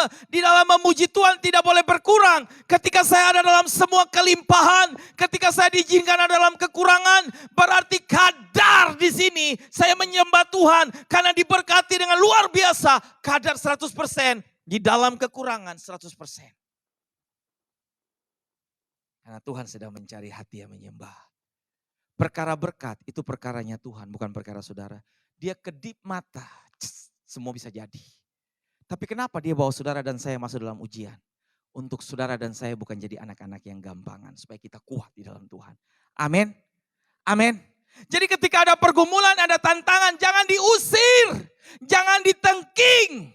memuji Tuhan tidak boleh berkurang. Ketika saya ada dalam semua kelimpahan, ketika saya diizinkan ada dalam kekurangan, berarti kadar di sini saya menyembah Tuhan karena diberkati dengan luar biasa. Kadar 100%, di dalam kekurangan 100%. Karena Tuhan sedang mencari hati yang menyembah. Perkara berkat itu perkaranya Tuhan, bukan perkara saudara. Dia kedip mata, semua bisa jadi. Tapi kenapa dia bawa saudara dan saya masuk dalam ujian? Untuk saudara dan saya bukan jadi anak-anak yang gampangan. Supaya kita kuat di dalam Tuhan. Amin. Amin. Jadi ketika ada pergumulan, ada tantangan, jangan diusir. Jangan ditengking.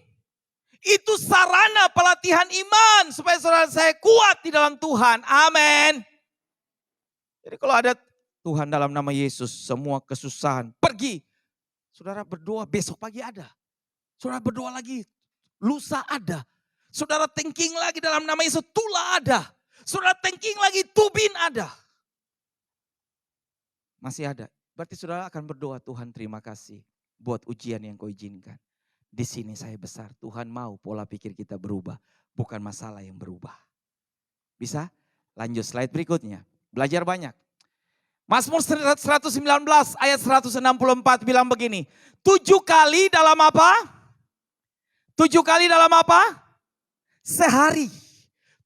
Itu sarana pelatihan iman. Supaya saudara saya kuat di dalam Tuhan. Amin. Jadi kalau ada Tuhan dalam nama Yesus, semua kesusahan pergi. Saudara berdoa, besok pagi ada. Saudara berdoa lagi, lusa ada. Saudara thinking lagi dalam nama Yesus, tula ada. Saudara thinking lagi, tubin ada. Masih ada. Berarti saudara akan berdoa, Tuhan terima kasih buat ujian yang kau izinkan. Di sini saya besar, Tuhan mau pola pikir kita berubah, bukan masalah yang berubah. Bisa? Lanjut slide berikutnya. Belajar banyak. Mazmur 119 ayat 164 bilang begini. 7 kali dalam apa? 7 kali dalam apa? Sehari.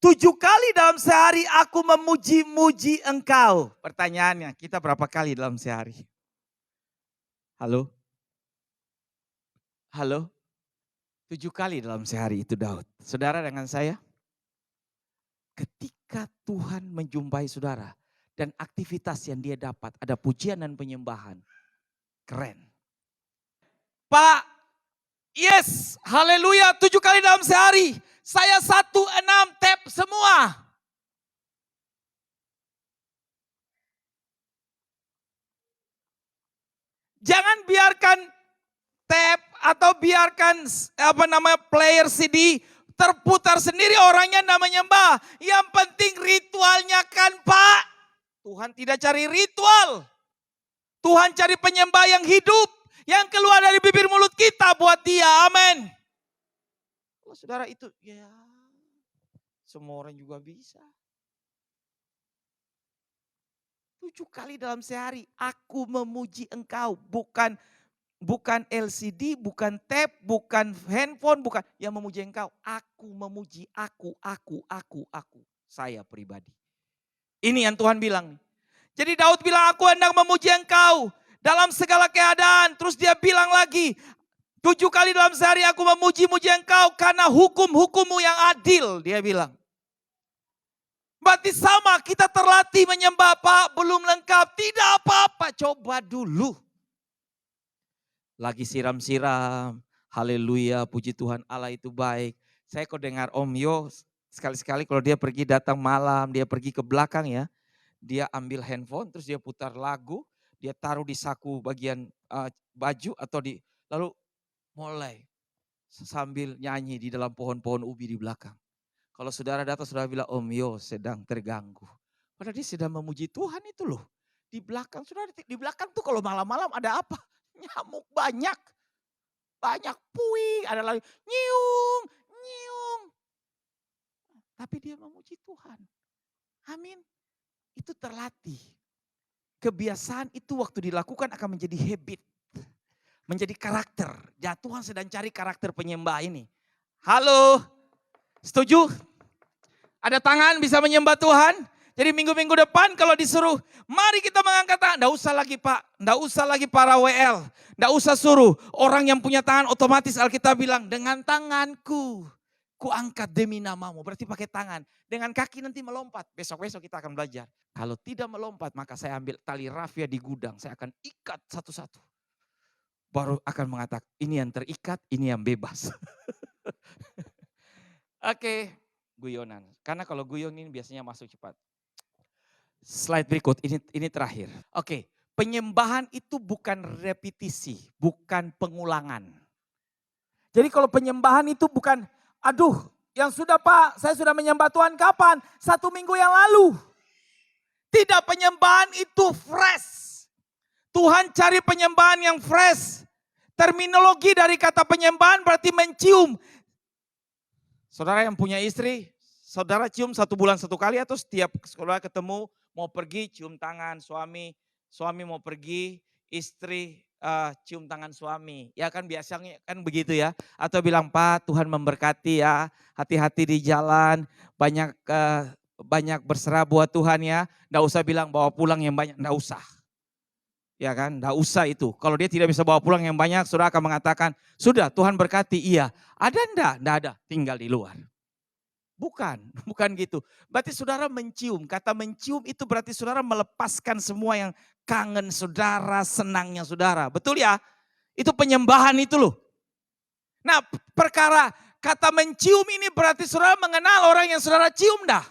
7 kali dalam sehari aku memuji-muji engkau. Pertanyaannya, kita berapa kali dalam sehari? Halo? Halo? 7 kali dalam sehari itu Daud. Saudara dengan saya? Ketika Tuhan menjumpai saudara dan aktivitas yang dia dapat, ada pujian dan penyembahan. Keren. Pak, yes, haleluya, 7 kali dalam sehari. Saya 16 tap semua. Jangan biarkan tap atau biarkan player CD terputar sendiri, orangnya namanya menyembah. Yang penting ritualnya kan Pak. Tuhan tidak cari ritual. Tuhan cari penyembah yang hidup. Yang keluar dari bibir mulut kita buat dia. Amin. Kalau saudara itu ya semua orang juga bisa. 7 kali dalam sehari aku memuji engkau. Bukan LCD, bukan tab, bukan handphone, bukan yang memuji engkau. Aku memuji aku. Saya pribadi. Ini yang Tuhan bilang. Jadi Daud bilang aku hendak memuji engkau dalam segala keadaan. Terus dia bilang lagi, 7 kali dalam sehari aku memuji-muji engkau karena hukum-hukummu yang adil. Dia bilang. Berarti sama kita terlatih menyembah Pak, belum lengkap. Tidak apa-apa, coba dulu. Lagi siram-siram, haleluya, puji Tuhan Allah itu baik. Saya kok dengar Om Yo, sekali-sekali kalau dia pergi datang malam, dia pergi ke belakang ya. Dia ambil handphone, terus dia putar lagu, dia taruh di saku bagian baju atau lalu mulai sambil nyanyi di dalam pohon-pohon ubi di belakang. Kalau saudara datang, saudara bilang, Om Yo sedang terganggu. Padahal dia sedang memuji Tuhan itu loh. Di belakang, saudara di belakang tuh kalau malam-malam ada apa? Nyamuk banyak. Banyak puing, ada lagi nyiung, nyiung. Tapi dia memuji Tuhan. Amin. Itu terlatih. Kebiasaan itu waktu dilakukan akan menjadi habit. Menjadi karakter. Ya Tuhan sedang cari karakter penyembah ini. Halo, setuju? Ada tangan bisa menyembah Tuhan? Jadi minggu-minggu depan kalau disuruh, mari kita mengangkat tangan. Nggak usah lagi Pak, nggak usah lagi para WL. Nggak usah suruh. Orang yang punya tangan otomatis Alkitab bilang, dengan tanganku ku angkat demi namamu. Berarti pakai tangan. Dengan kaki nanti melompat. Besok-besok kita akan belajar. Kalau tidak melompat maka saya ambil tali rafia di gudang. Saya akan ikat satu-satu. Baru akan mengatakan, ini yang terikat, ini yang bebas. Oke, guyonan. Karena kalau guyon ini biasanya masuk cepat. Slide berikut, ini terakhir. Oke, penyembahan itu bukan repetisi, bukan pengulangan. Jadi kalau penyembahan itu bukan, aduh yang sudah Pak, saya sudah menyembah Tuhan kapan? 1 minggu yang lalu. Tidak, penyembahan itu fresh. Tuhan cari penyembahan yang fresh. Terminologi dari kata penyembahan berarti mencium. Saudara yang punya istri, saudara cium 1 bulan 1 kali atau setiap saudara ketemu mau pergi cium tangan suami, suami mau pergi istri cium tangan suami. Ya kan biasanya kan begitu ya. Atau bilang Pak Tuhan memberkati ya, hati-hati di jalan, banyak berserah buat Tuhan ya. Nggak usah bilang bawa pulang yang banyak, nggak usah. Ya kan, nggak usah itu. Kalau dia tidak bisa bawa pulang yang banyak, saudara akan mengatakan, sudah Tuhan berkati, iya. Ada enggak? Enggak ada, tinggal di luar. Bukan gitu. Berarti saudara mencium. Kata mencium itu berarti saudara melepaskan semua yang kangen saudara, senangnya saudara. Betul ya? Itu penyembahan itu loh. Nah perkara kata mencium ini berarti saudara mengenal orang yang saudara cium dah.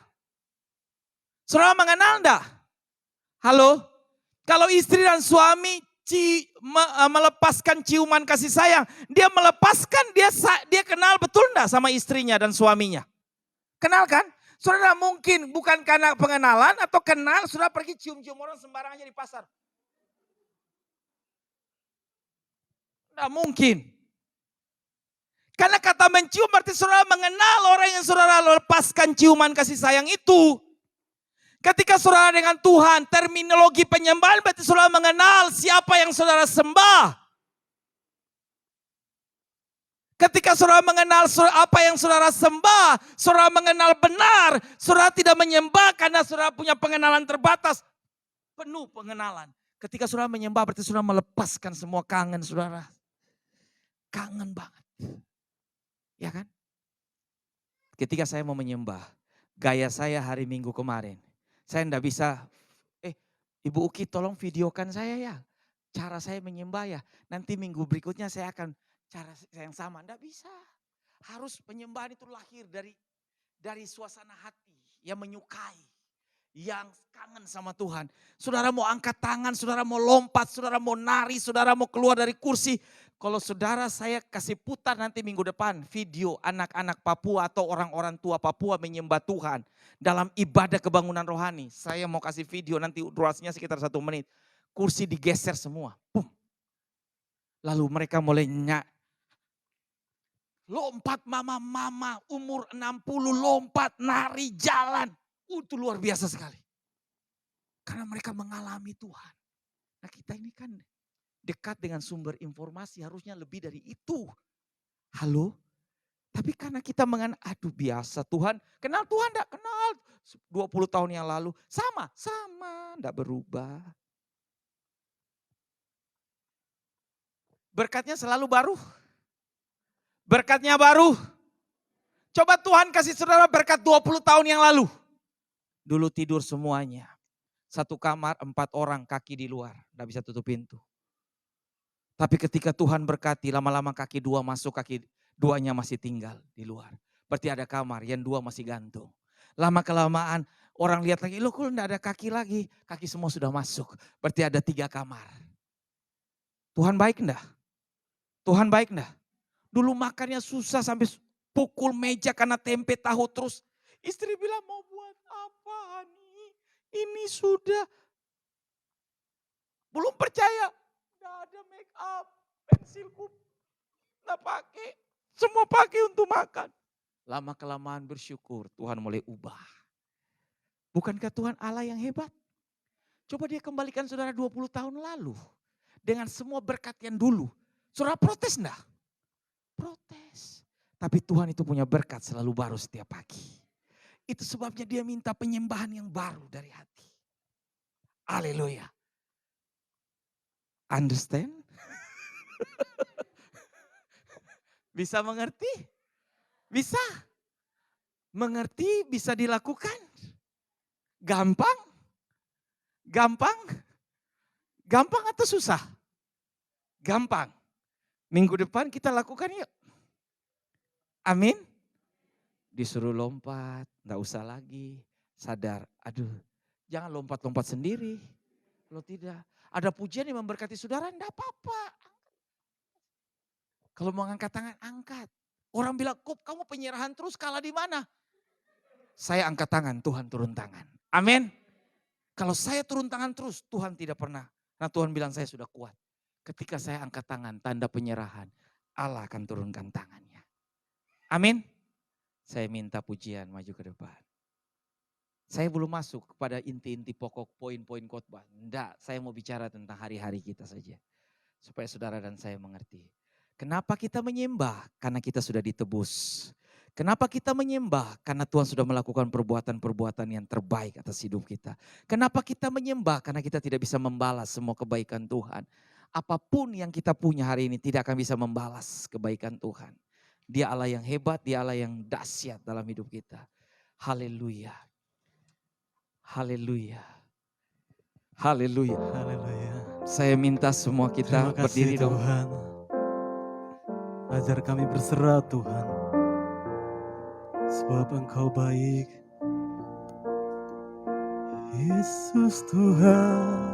Saudara mengenal dah? Halo? Kalau istri dan suami melepaskan ciuman kasih sayang. Dia melepaskan, dia kenal betul enggak sama istrinya dan suaminya? Kenal kan? Saudara mungkin bukan karena pengenalan atau kenal, saudara pergi cium-cium orang sembarangan aja di pasar. Tidak mungkin. Karena kata mencium berarti saudara mengenal orang yang saudara lepaskan ciuman kasih sayang itu. Ketika saudara dengan Tuhan, terminologi penyembahan berarti saudara mengenal siapa yang saudara sembah. Ketika saudara mengenal apa yang saudara sembah, saudara mengenal benar, saudara tidak menyembah karena saudara punya pengenalan terbatas. Penuh pengenalan. Ketika saudara menyembah berarti saudara melepaskan semua kangen saudara. Kangen banget. Ya kan? Ketika saya mau menyembah, gaya saya hari Minggu kemarin. Saya enggak bisa, Ibu Uki tolong videokan saya ya. Cara saya menyembah ya. Nanti minggu berikutnya saya akan cara yang sama. Enggak bisa. Harus penyembahan itu lahir dari suasana hati yang menyukai. Yang kangen sama Tuhan. Saudara mau angkat tangan, saudara mau lompat, saudara mau nari, saudara mau keluar dari kursi. Kalau saudara saya kasih putar nanti minggu depan video anak-anak Papua atau orang-orang tua Papua menyembah Tuhan. Dalam ibadah kebangunan rohani. Saya mau kasih video nanti durasinya sekitar 1 menit. Kursi digeser semua. Boom. Lalu mereka mulai lompat mama-mama umur 60 lompat nari jalan. Itu luar biasa sekali. Karena mereka mengalami Tuhan. Nah kita ini kan dekat dengan sumber informasi harusnya lebih dari itu. Halo? Tapi karena kita aduh biasa Tuhan. Kenal Tuhan enggak? Kenal 20 tahun yang lalu. Sama, enggak berubah. Berkatnya selalu baru. Berkatnya baru. Coba Tuhan kasih saudara berkat 20 tahun yang lalu. Dulu tidur semuanya. 1 kamar 4 orang kaki di luar. Enggak bisa tutup pintu. Tapi ketika Tuhan berkati, lama-lama kaki 2 masuk, kaki 2-nya masih tinggal di luar. Berarti ada kamar, yang 2 masih gantung. Lama-kelamaan orang lihat lagi, loh kok enggak ada kaki lagi. Kaki semua sudah masuk, berarti ada 3 kamar. Tuhan baik enggak? Tuhan baik enggak? Dulu makannya susah sampai pukul meja karena tempe tahu terus. Istri bilang mau buat apa nih? Ini sudah. Belum percaya. Enggak ada make up, pensilku enggak pakai. Semua pakai untuk makan. Lama kelamaan bersyukur Tuhan mulai ubah. Bukankah Tuhan Allah yang hebat? Coba dia kembalikan saudara 20 tahun lalu. Dengan semua berkat yang dulu. Saudara protes enggak? Protes. Tapi Tuhan itu punya berkat selalu baru setiap pagi. Itu sebabnya dia minta penyembahan yang baru dari hati. Haleluya. Understand? Bisa mengerti? Bisa. Mengerti bisa dilakukan. Gampang? Gampang? Gampang atau susah? Gampang. Minggu depan kita lakukan yuk. Amin. Disuruh lompat, enggak usah lagi. Sadar, aduh jangan lompat-lompat sendiri. Kalau tidak, ada pujian yang memberkati saudara, enggak apa-apa. Kalau mau angkat tangan, angkat. Orang bilang, Kup kamu penyerahan terus kalah di mana? Saya angkat tangan, Tuhan turun tangan. Amin. Kalau saya turun tangan terus, Tuhan tidak pernah. Nah Tuhan bilang saya sudah kuat. Ketika saya angkat tangan, tanda penyerahan, Allah akan turunkan tangannya. Amin. Saya minta pujian maju ke depan. Saya belum masuk kepada inti-inti pokok poin-poin khotbah. Enggak, saya mau bicara tentang hari-hari kita saja. Supaya saudara dan saya mengerti. Kenapa kita menyembah? Karena kita sudah ditebus. Kenapa kita menyembah? Karena Tuhan sudah melakukan perbuatan-perbuatan yang terbaik atas hidup kita. Kenapa kita menyembah? Karena kita tidak bisa membalas semua kebaikan Tuhan. Apapun yang kita punya hari ini tidak akan bisa membalas kebaikan Tuhan. Dia Allah yang hebat, dia Allah yang dahsyat dalam hidup kita. Haleluya. Haleluya. Haleluya. Haleluya. Saya minta semua kita Terima kasih berdiri dong. Tuhan. Ajar kami berserah Tuhan. Sebab Engkau baik. Yesus Tuhan.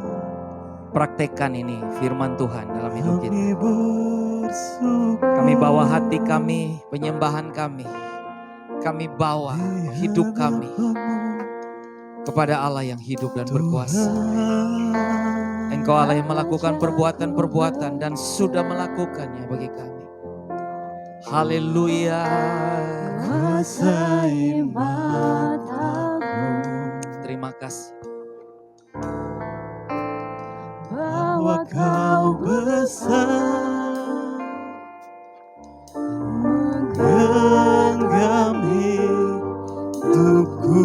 Praktekkan ini firman Tuhan dalam hidup kita. Kami bersyukur. Kami bawa hati kami, penyembahan kami. Kami bawa hidup kami kepada Allah yang hidup dan berkuasa. Tuhan. Engkau Allah yang melakukan perbuatan-perbuatan dan sudah melakukannya bagi kami. Haleluya. Kuasai mataku Terima kasih. bahwa kau besar, menggenggam hidupku.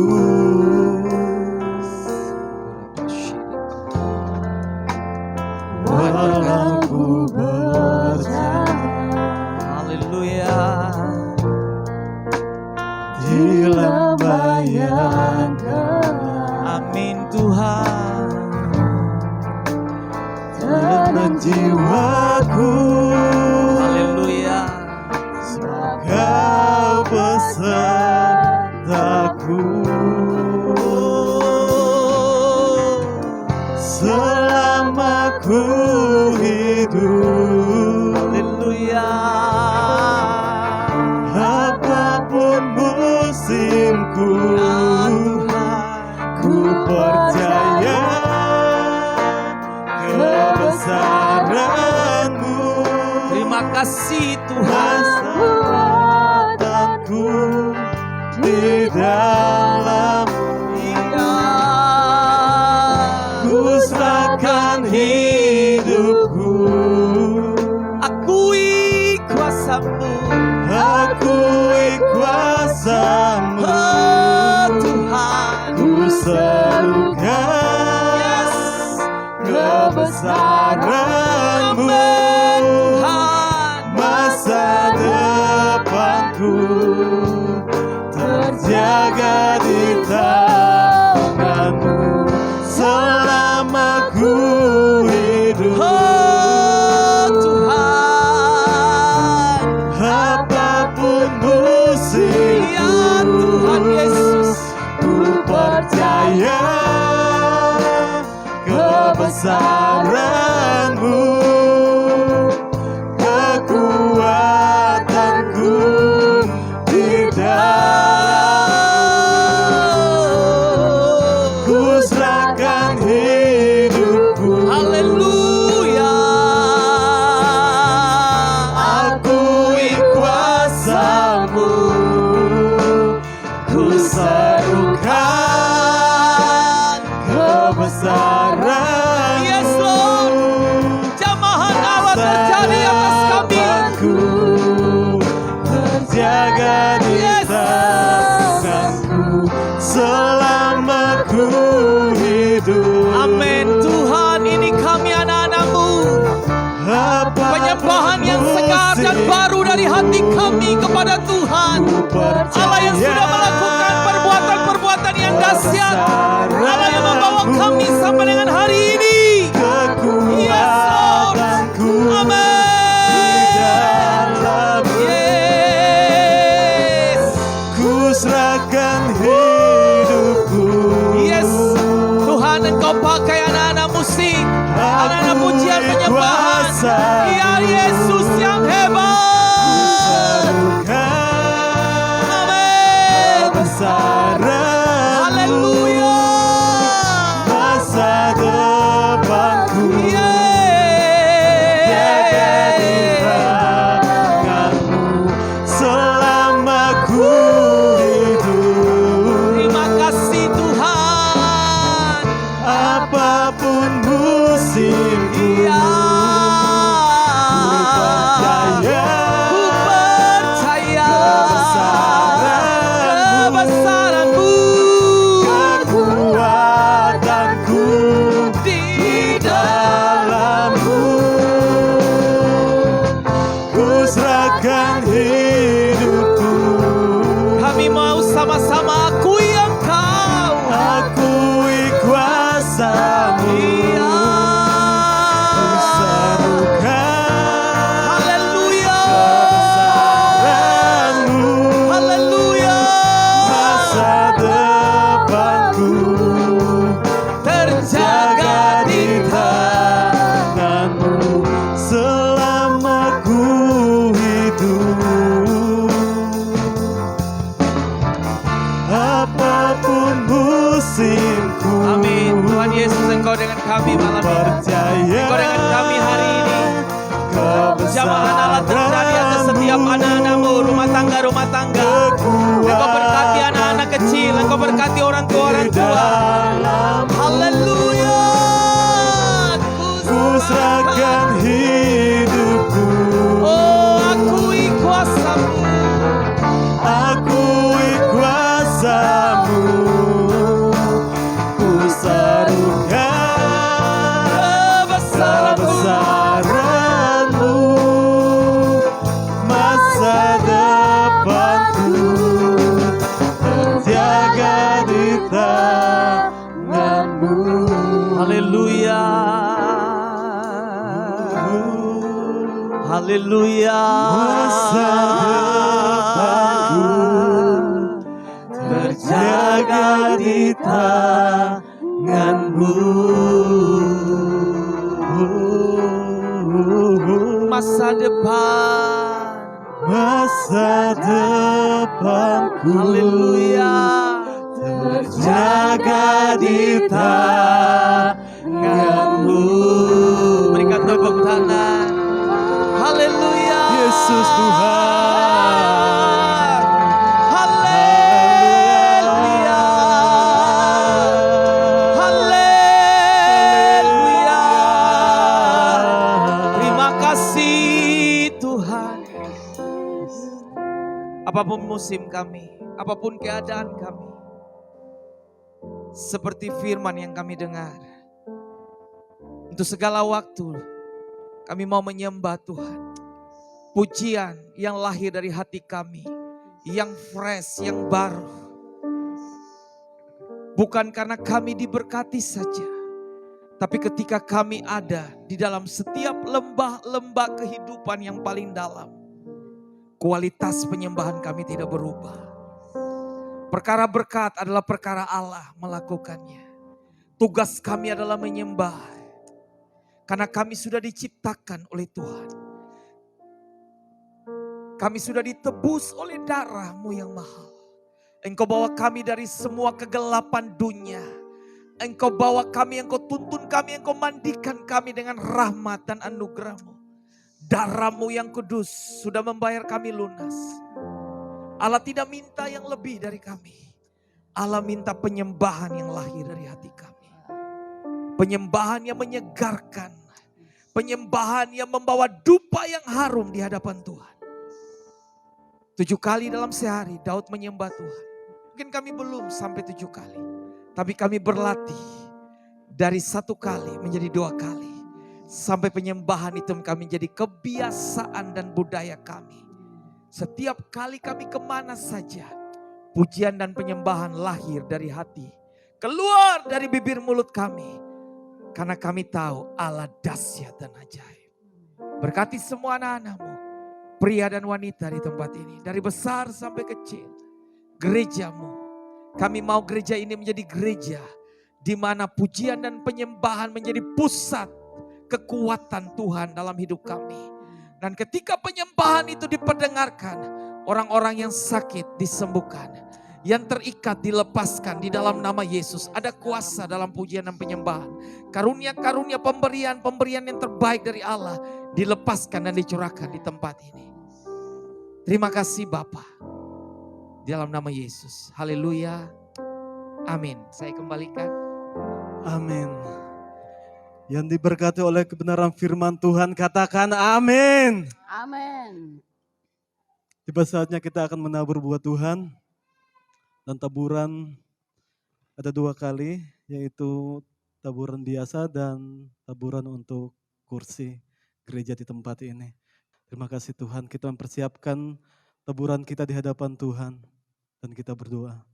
Walau ku berjalan Haleluya. di lembah yang gelap, Amin Tuhan. tenang jiwaku, Haleluya. sebab kau besertaku. Selama ku hidup, Haleluya. apapun musimku, Ya Tuhan. ku percaya kebesaran-Mu. Terima kasih Tuhan. Kekuatanku di dalam, Iya. ku serahkan hidupku. Akui kuasa-Mu. Akui kuasa-Mu. Oh Tuhan. Ku serukan Yes. kebesaran-Mu. Amin Tuhan. Masa depanku terjaga di tangan-Mu. Selama ku hidup, Oh Tuhan. apapun musimku, Ya Tuhan Yesus. ku percaya kebesaran-Mu. Kekuatanku di dalam, ku serahkan hidupku. Haleluya. Akui kuasa-Mu. Ku serukan kebesaran-Mu. Yes, Lord. Jamahan Allah terjadi atas kami. Aku terjaga di Yes. tanganku selama ku hidup. Amin Tuhan, ini kami anak-anak-Mu. Apapun Penyembahan yang segar dan musim, baru dari hati kami kepada Tuhan. Allah yang sudah melakukan perbuatan-perbuatan yang dahsyat. Allah yang membawa kami sampai dengan hari ini. kekuatanku Amin. dalam, Yes. ku serahkan hidupku. Yes. Tuhan, Engkau pakai anak-anak musik, anak-anak pujian penyembahan. Ya Yesus yang hebat. Amin. Kebesaran-Mu. Haleluya. Masa depanku jaga di tangan-Mu. Selama ku hidup, Terima kasih Tuhan. apapun musimku, Ya. ku percaya Ku percaya kebesaran-Mu. kekuatanku Di dalam-Mu. Ku serahkan hidupku. Kami mau sama-sama akui Engkau. Akui kuasa-Mu. Iya. Ku serukan Haleluya. kebesaran-Mu. Haleluya. Masa depanku Terjaga di tangan-Mu. Selama ku hidup, apapun musimku, Amin. Tuhan Yesus, Engkau Engkau dengan kami malam ini. percaya Engkau dengan kami hari ini. Jamahan Allah terjadi atas setiap anak-anakmu, rumah tangga. Engkau berkati anak-anak kecil, Engkau berkati orang tua. Haleluya. Ku serahkan hidupku, Oh, akui kuasa-Mu. akui kuasa-Mu, ku serukan kebesaran-Mu, masa depanku terjaga di tangan-Mu. Haleluya. Haleluya. Masa depanku terjaga di tangan-Mu. Masa depan. Masa depanku Haleluya. terjaga di tangan-Mu. Berikan tepuk tangan. Haleluya. Yesus Tuhan. Haleluya. Haleluya. Terima kasih Tuhan. Apapun musim kami, apapun keadaan kami, seperti firman yang kami dengar, untuk segala waktu kami mau menyembah Tuhan. Pujian yang lahir dari hati kami, yang fresh, yang baru. Bukan karena kami diberkati saja, tapi ketika kami ada di dalam setiap lembah-lembah kehidupan yang paling dalam, kualitas penyembahan kami tidak berubah. Perkara berkat adalah perkara Allah melakukannya. Tugas kami adalah menyembah, karena kami sudah diciptakan oleh Tuhan. Kami sudah ditebus oleh darah-Mu yang mahal. Engkau bawa kami dari semua kegelapan dunia. Engkau bawa kami, Engkau tuntun kami, Engkau mandikan kami dengan rahmat dan anugerah-Mu. Darah-Mu yang kudus sudah membayar kami lunas. Allah tidak minta yang lebih dari kami. Allah minta penyembahan yang lahir dari hati kami. Penyembahan yang menyegarkan. Penyembahan yang membawa dupa yang harum di hadapan Tuhan. 7 kali dalam sehari Daud menyembah Tuhan. Mungkin kami belum sampai 7 kali. Tapi kami berlatih dari 1 kali menjadi 2 kali. Sampai penyembahan itu kami menjadi kebiasaan dan budaya kami. Setiap kali kami kemana saja, pujian dan penyembahan lahir dari hati. Keluar dari bibir mulut kami. Karena kami tahu Allah dahsyat dan ajaib. Berkati semua anak-anak-Mu, pria dan wanita di tempat ini, dari besar sampai kecil. Gereja-Mu, kami mau gereja ini menjadi gereja di mana pujian dan penyembahan menjadi pusat kekuatan Tuhan dalam hidup kami. Dan ketika penyembahan itu diperdengarkan, orang-orang yang sakit disembuhkan, yang terikat dilepaskan di dalam nama Yesus. Ada kuasa dalam pujian dan penyembahan. Karunia-karunia pemberian yang terbaik dari Allah dilepaskan dan dicurahkan di tempat ini. Terima kasih Bapa. Di dalam nama Yesus. Haleluya. Amin. Saya kembalikan. Amin. Yang diberkati oleh kebenaran firman Tuhan, katakan amin. Amin. Tiba saatnya kita akan menabur buat Tuhan. Dan taburan ada 2 kali, yaitu taburan biasa dan taburan untuk kursi gereja di tempat ini. Terima kasih Tuhan, kita mempersiapkan taburan kita di hadapan Tuhan dan kita berdoa.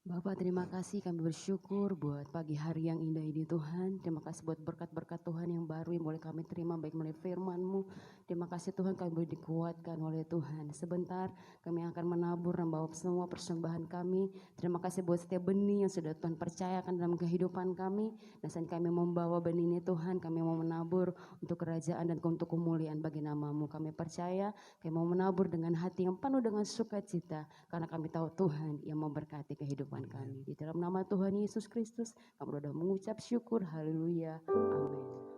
Bapak, terima kasih, kami bersyukur buat pagi hari yang indah ini Tuhan. Terima kasih buat berkat-berkat Tuhan yang baru yang boleh kami terima baik melalui firman-Mu. Terima kasih Tuhan, kami boleh dikuatkan oleh Tuhan. Sebentar kami akan menabur dan bawa semua persembahan kami. Terima kasih buat setiap benih yang sudah Tuhan percayakan dalam kehidupan kami. Dan saat kami membawa benih ini Tuhan, kami mau menabur untuk kerajaan dan untuk kemuliaan bagi nama-Mu. Kami percaya, kami mau menabur dengan hati yang penuh dengan sukacita. Karena kami tahu Tuhan yang memberkati kehidupan kehidupan kami. Di dalam nama Tuhan Yesus Kristus, kami sudah mengucap syukur. Haleluya. Amin.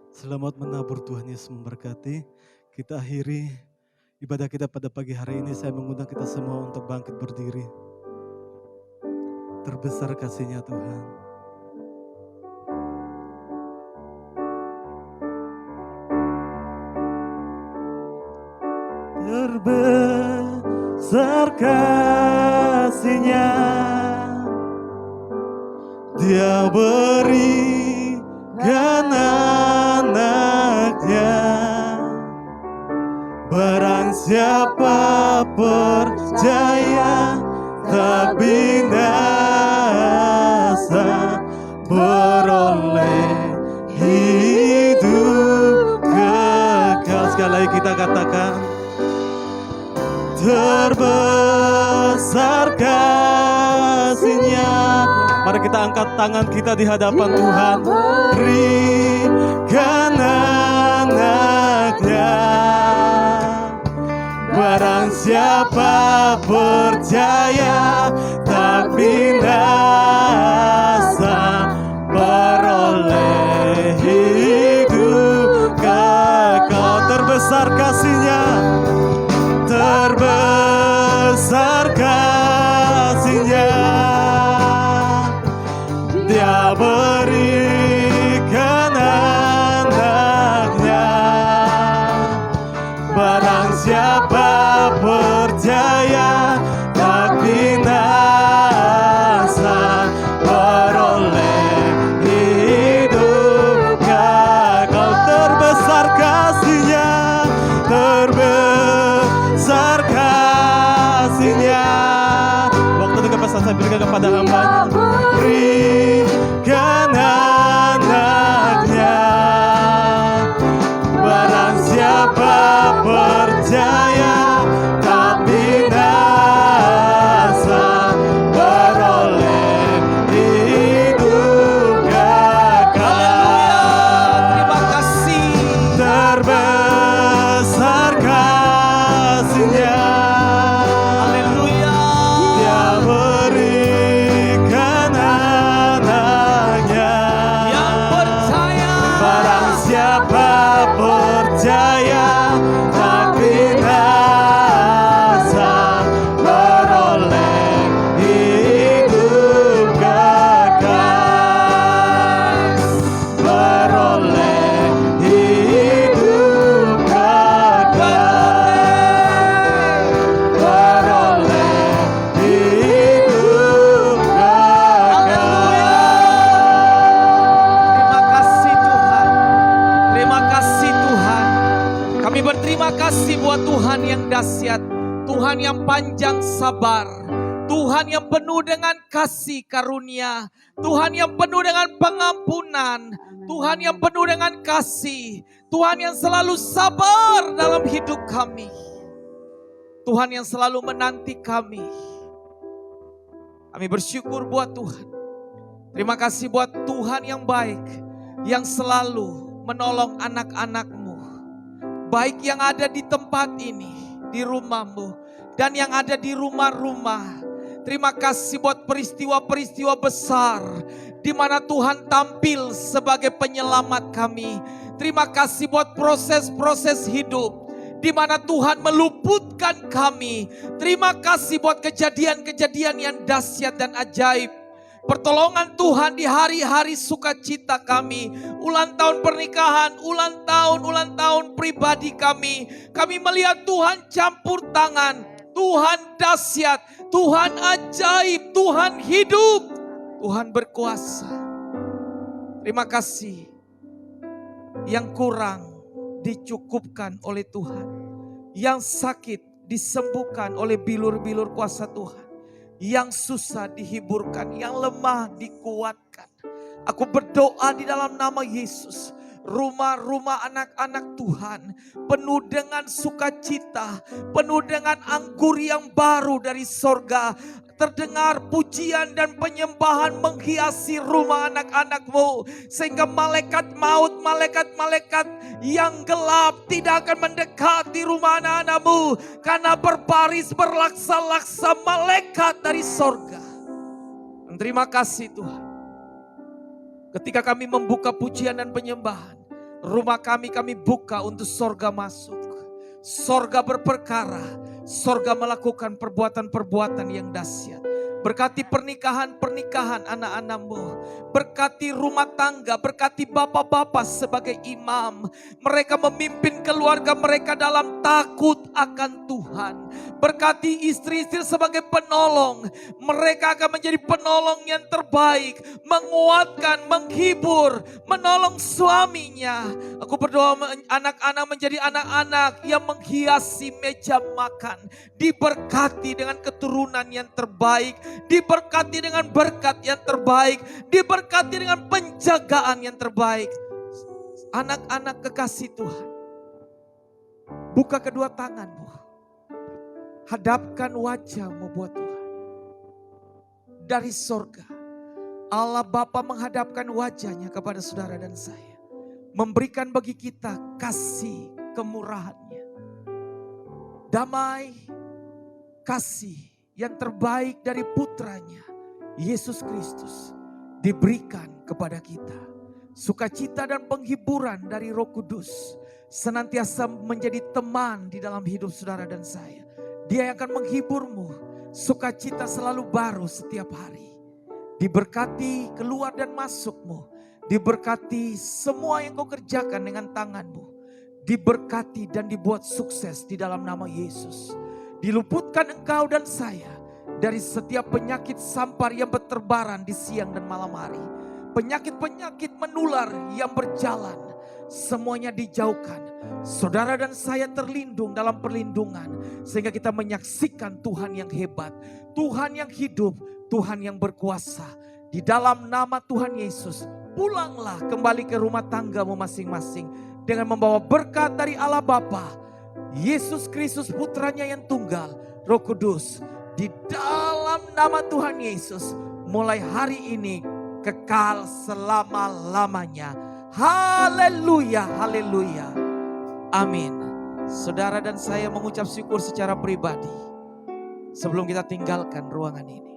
Selamat menabur, Tuhan Yesus memberkati. Kita akhiri ibadah kita pada pagi hari ini. Saya mengundang kita semua untuk bangkit berdiri. Terbesar kasih-Nya Tuhan. Terbesar kasih-Nya, Dia berikan anaknya. Barang siapa percaya tak binasa, beroleh hidup kekal. Sekali lagi kita katakan, terbesar kasih-Nya. Mari kita angkat tangan kita di hadapan Tuhan. Berikan anaknya. Barang siapa percaya tak binasa, beroleh hidup kekal. Terbesar kasih-Nya, terbesar kasih-Nya, Dia berikan anaknya. Barang siapa percaya tak binasa, beroleh hidup kekal. Terbesar kasih-Nya, terbesar kasih-Nya. Waktu itu kepada saya berikan kepada hamba-Nya. Berikan anaknya. Barang siapa percaya tak binasa, beroleh hidup kekal. Terima kasih. Terbesar kasih-Nya. Haleluya. Dia berikan anaknya. Yang percaya. Barang siapa percaya tak binasa, beroleh hidup kekal. Beroleh hidup kekal. Beroleh hidup kekal. Terima kasih Tuhan. Terima kasih Tuhan. Kami berterima kasih buat Tuhan yang dahsyat, Tuhan yang panjang sabar, Tuhan yang penuh dengan kasih karunia, Tuhan yang penuh dengan pengampunan, Tuhan yang penuh dengan kasih, Tuhan yang selalu sabar dalam hidup kami, Tuhan yang selalu menanti kami. Kami bersyukur buat Tuhan. Terima kasih buat Tuhan yang baik, yang selalu menolong anak-anak-Mu, baik yang ada di tempat ini, di rumah-Mu, dan yang ada di rumah-rumah. Terima kasih buat peristiwa-peristiwa besar di mana Tuhan tampil sebagai penyelamat kami. Terima kasih buat proses-proses hidup di mana Tuhan meluputkan kami. Terima kasih buat kejadian-kejadian yang dahsyat dan ajaib. Pertolongan Tuhan di hari-hari sukacita kami, ulang tahun pernikahan, ulang tahun pribadi kami. Kami melihat Tuhan campur tangan, Tuhan dahsyat, Tuhan ajaib, Tuhan hidup, Tuhan berkuasa. Terima kasih. Yang kurang dicukupkan oleh Tuhan, yang sakit disembuhkan oleh bilur-bilur kuasa Tuhan, yang susah dihiburkan, yang lemah dikuatkan. Aku berdoa di dalam nama Yesus, rumah-rumah anak-anak Tuhan penuh dengan sukacita, penuh dengan anggur yang baru dari sorga. Terdengar pujian dan penyembahan menghiasi rumah anak-anak-Mu, sehingga malaikat maut, malaikat-malaikat yang gelap tidak akan mendekati rumah anak-anak-Mu, karena berbaris berlaksa-laksa malaikat dari sorga. Terima kasih Tuhan. Ketika kami membuka pujian dan penyembahan, rumah kami buka untuk sorga masuk. Sorga berperkara, sorga melakukan perbuatan-perbuatan yang dahsyat. Berkati pernikahan-pernikahan anak-anakmu. Berkati rumah tangga, berkati bapak-bapak sebagai imam. Mereka memimpin keluarga mereka dalam takut akan Tuhan. Berkati istri-istri sebagai penolong. Mereka akan menjadi penolong yang terbaik. Menguatkan, menghibur, menolong suaminya. Aku berdoa anak-anak menjadi anak-anak yang menghiasi meja makan. Diberkati dengan keturunan yang terbaik. Diberkati dengan berkat yang terbaik. Diberkati dengan penjagaan yang terbaik. Anak-anak kekasih Tuhan, buka kedua tanganmu. Hadapkan wajahmu buat Tuhan. Dari sorga, Allah Bapa menghadapkan wajahnya kepada saudara dan saya. Memberikan bagi kita kasih kemurahannya. Damai, kasih yang terbaik dari putranya, Yesus Kristus, diberikan kepada kita. Sukacita dan penghiburan dari Roh Kudus senantiasa menjadi teman di dalam hidup saudara dan saya. Dia yang akan menghiburmu. Sukacita selalu baru setiap hari. Diberkati keluar dan masukmu. Diberkati semua yang kau kerjakan dengan tanganmu. Diberkati dan dibuat sukses di dalam nama Yesus. Diluputkan engkau dan saya dari setiap penyakit sampar yang berterbaran di siang dan malam hari. Penyakit-penyakit menular yang berjalan, semuanya dijauhkan. Saudara dan saya terlindung dalam perlindungan. Sehingga kita menyaksikan Tuhan yang hebat, Tuhan yang hidup, Tuhan yang berkuasa. Di dalam nama Tuhan Yesus, pulanglah kembali ke rumah tanggamu masing-masing. Dengan membawa berkat dari Allah Bapa, Yesus Kristus putranya yang tunggal, Roh Kudus. Di dalam nama Tuhan Yesus, mulai hari ini kekal selama-lamanya. Haleluya, haleluya. Amin. Saudara dan saya mengucap syukur secara pribadi sebelum kita tinggalkan ruangan ini.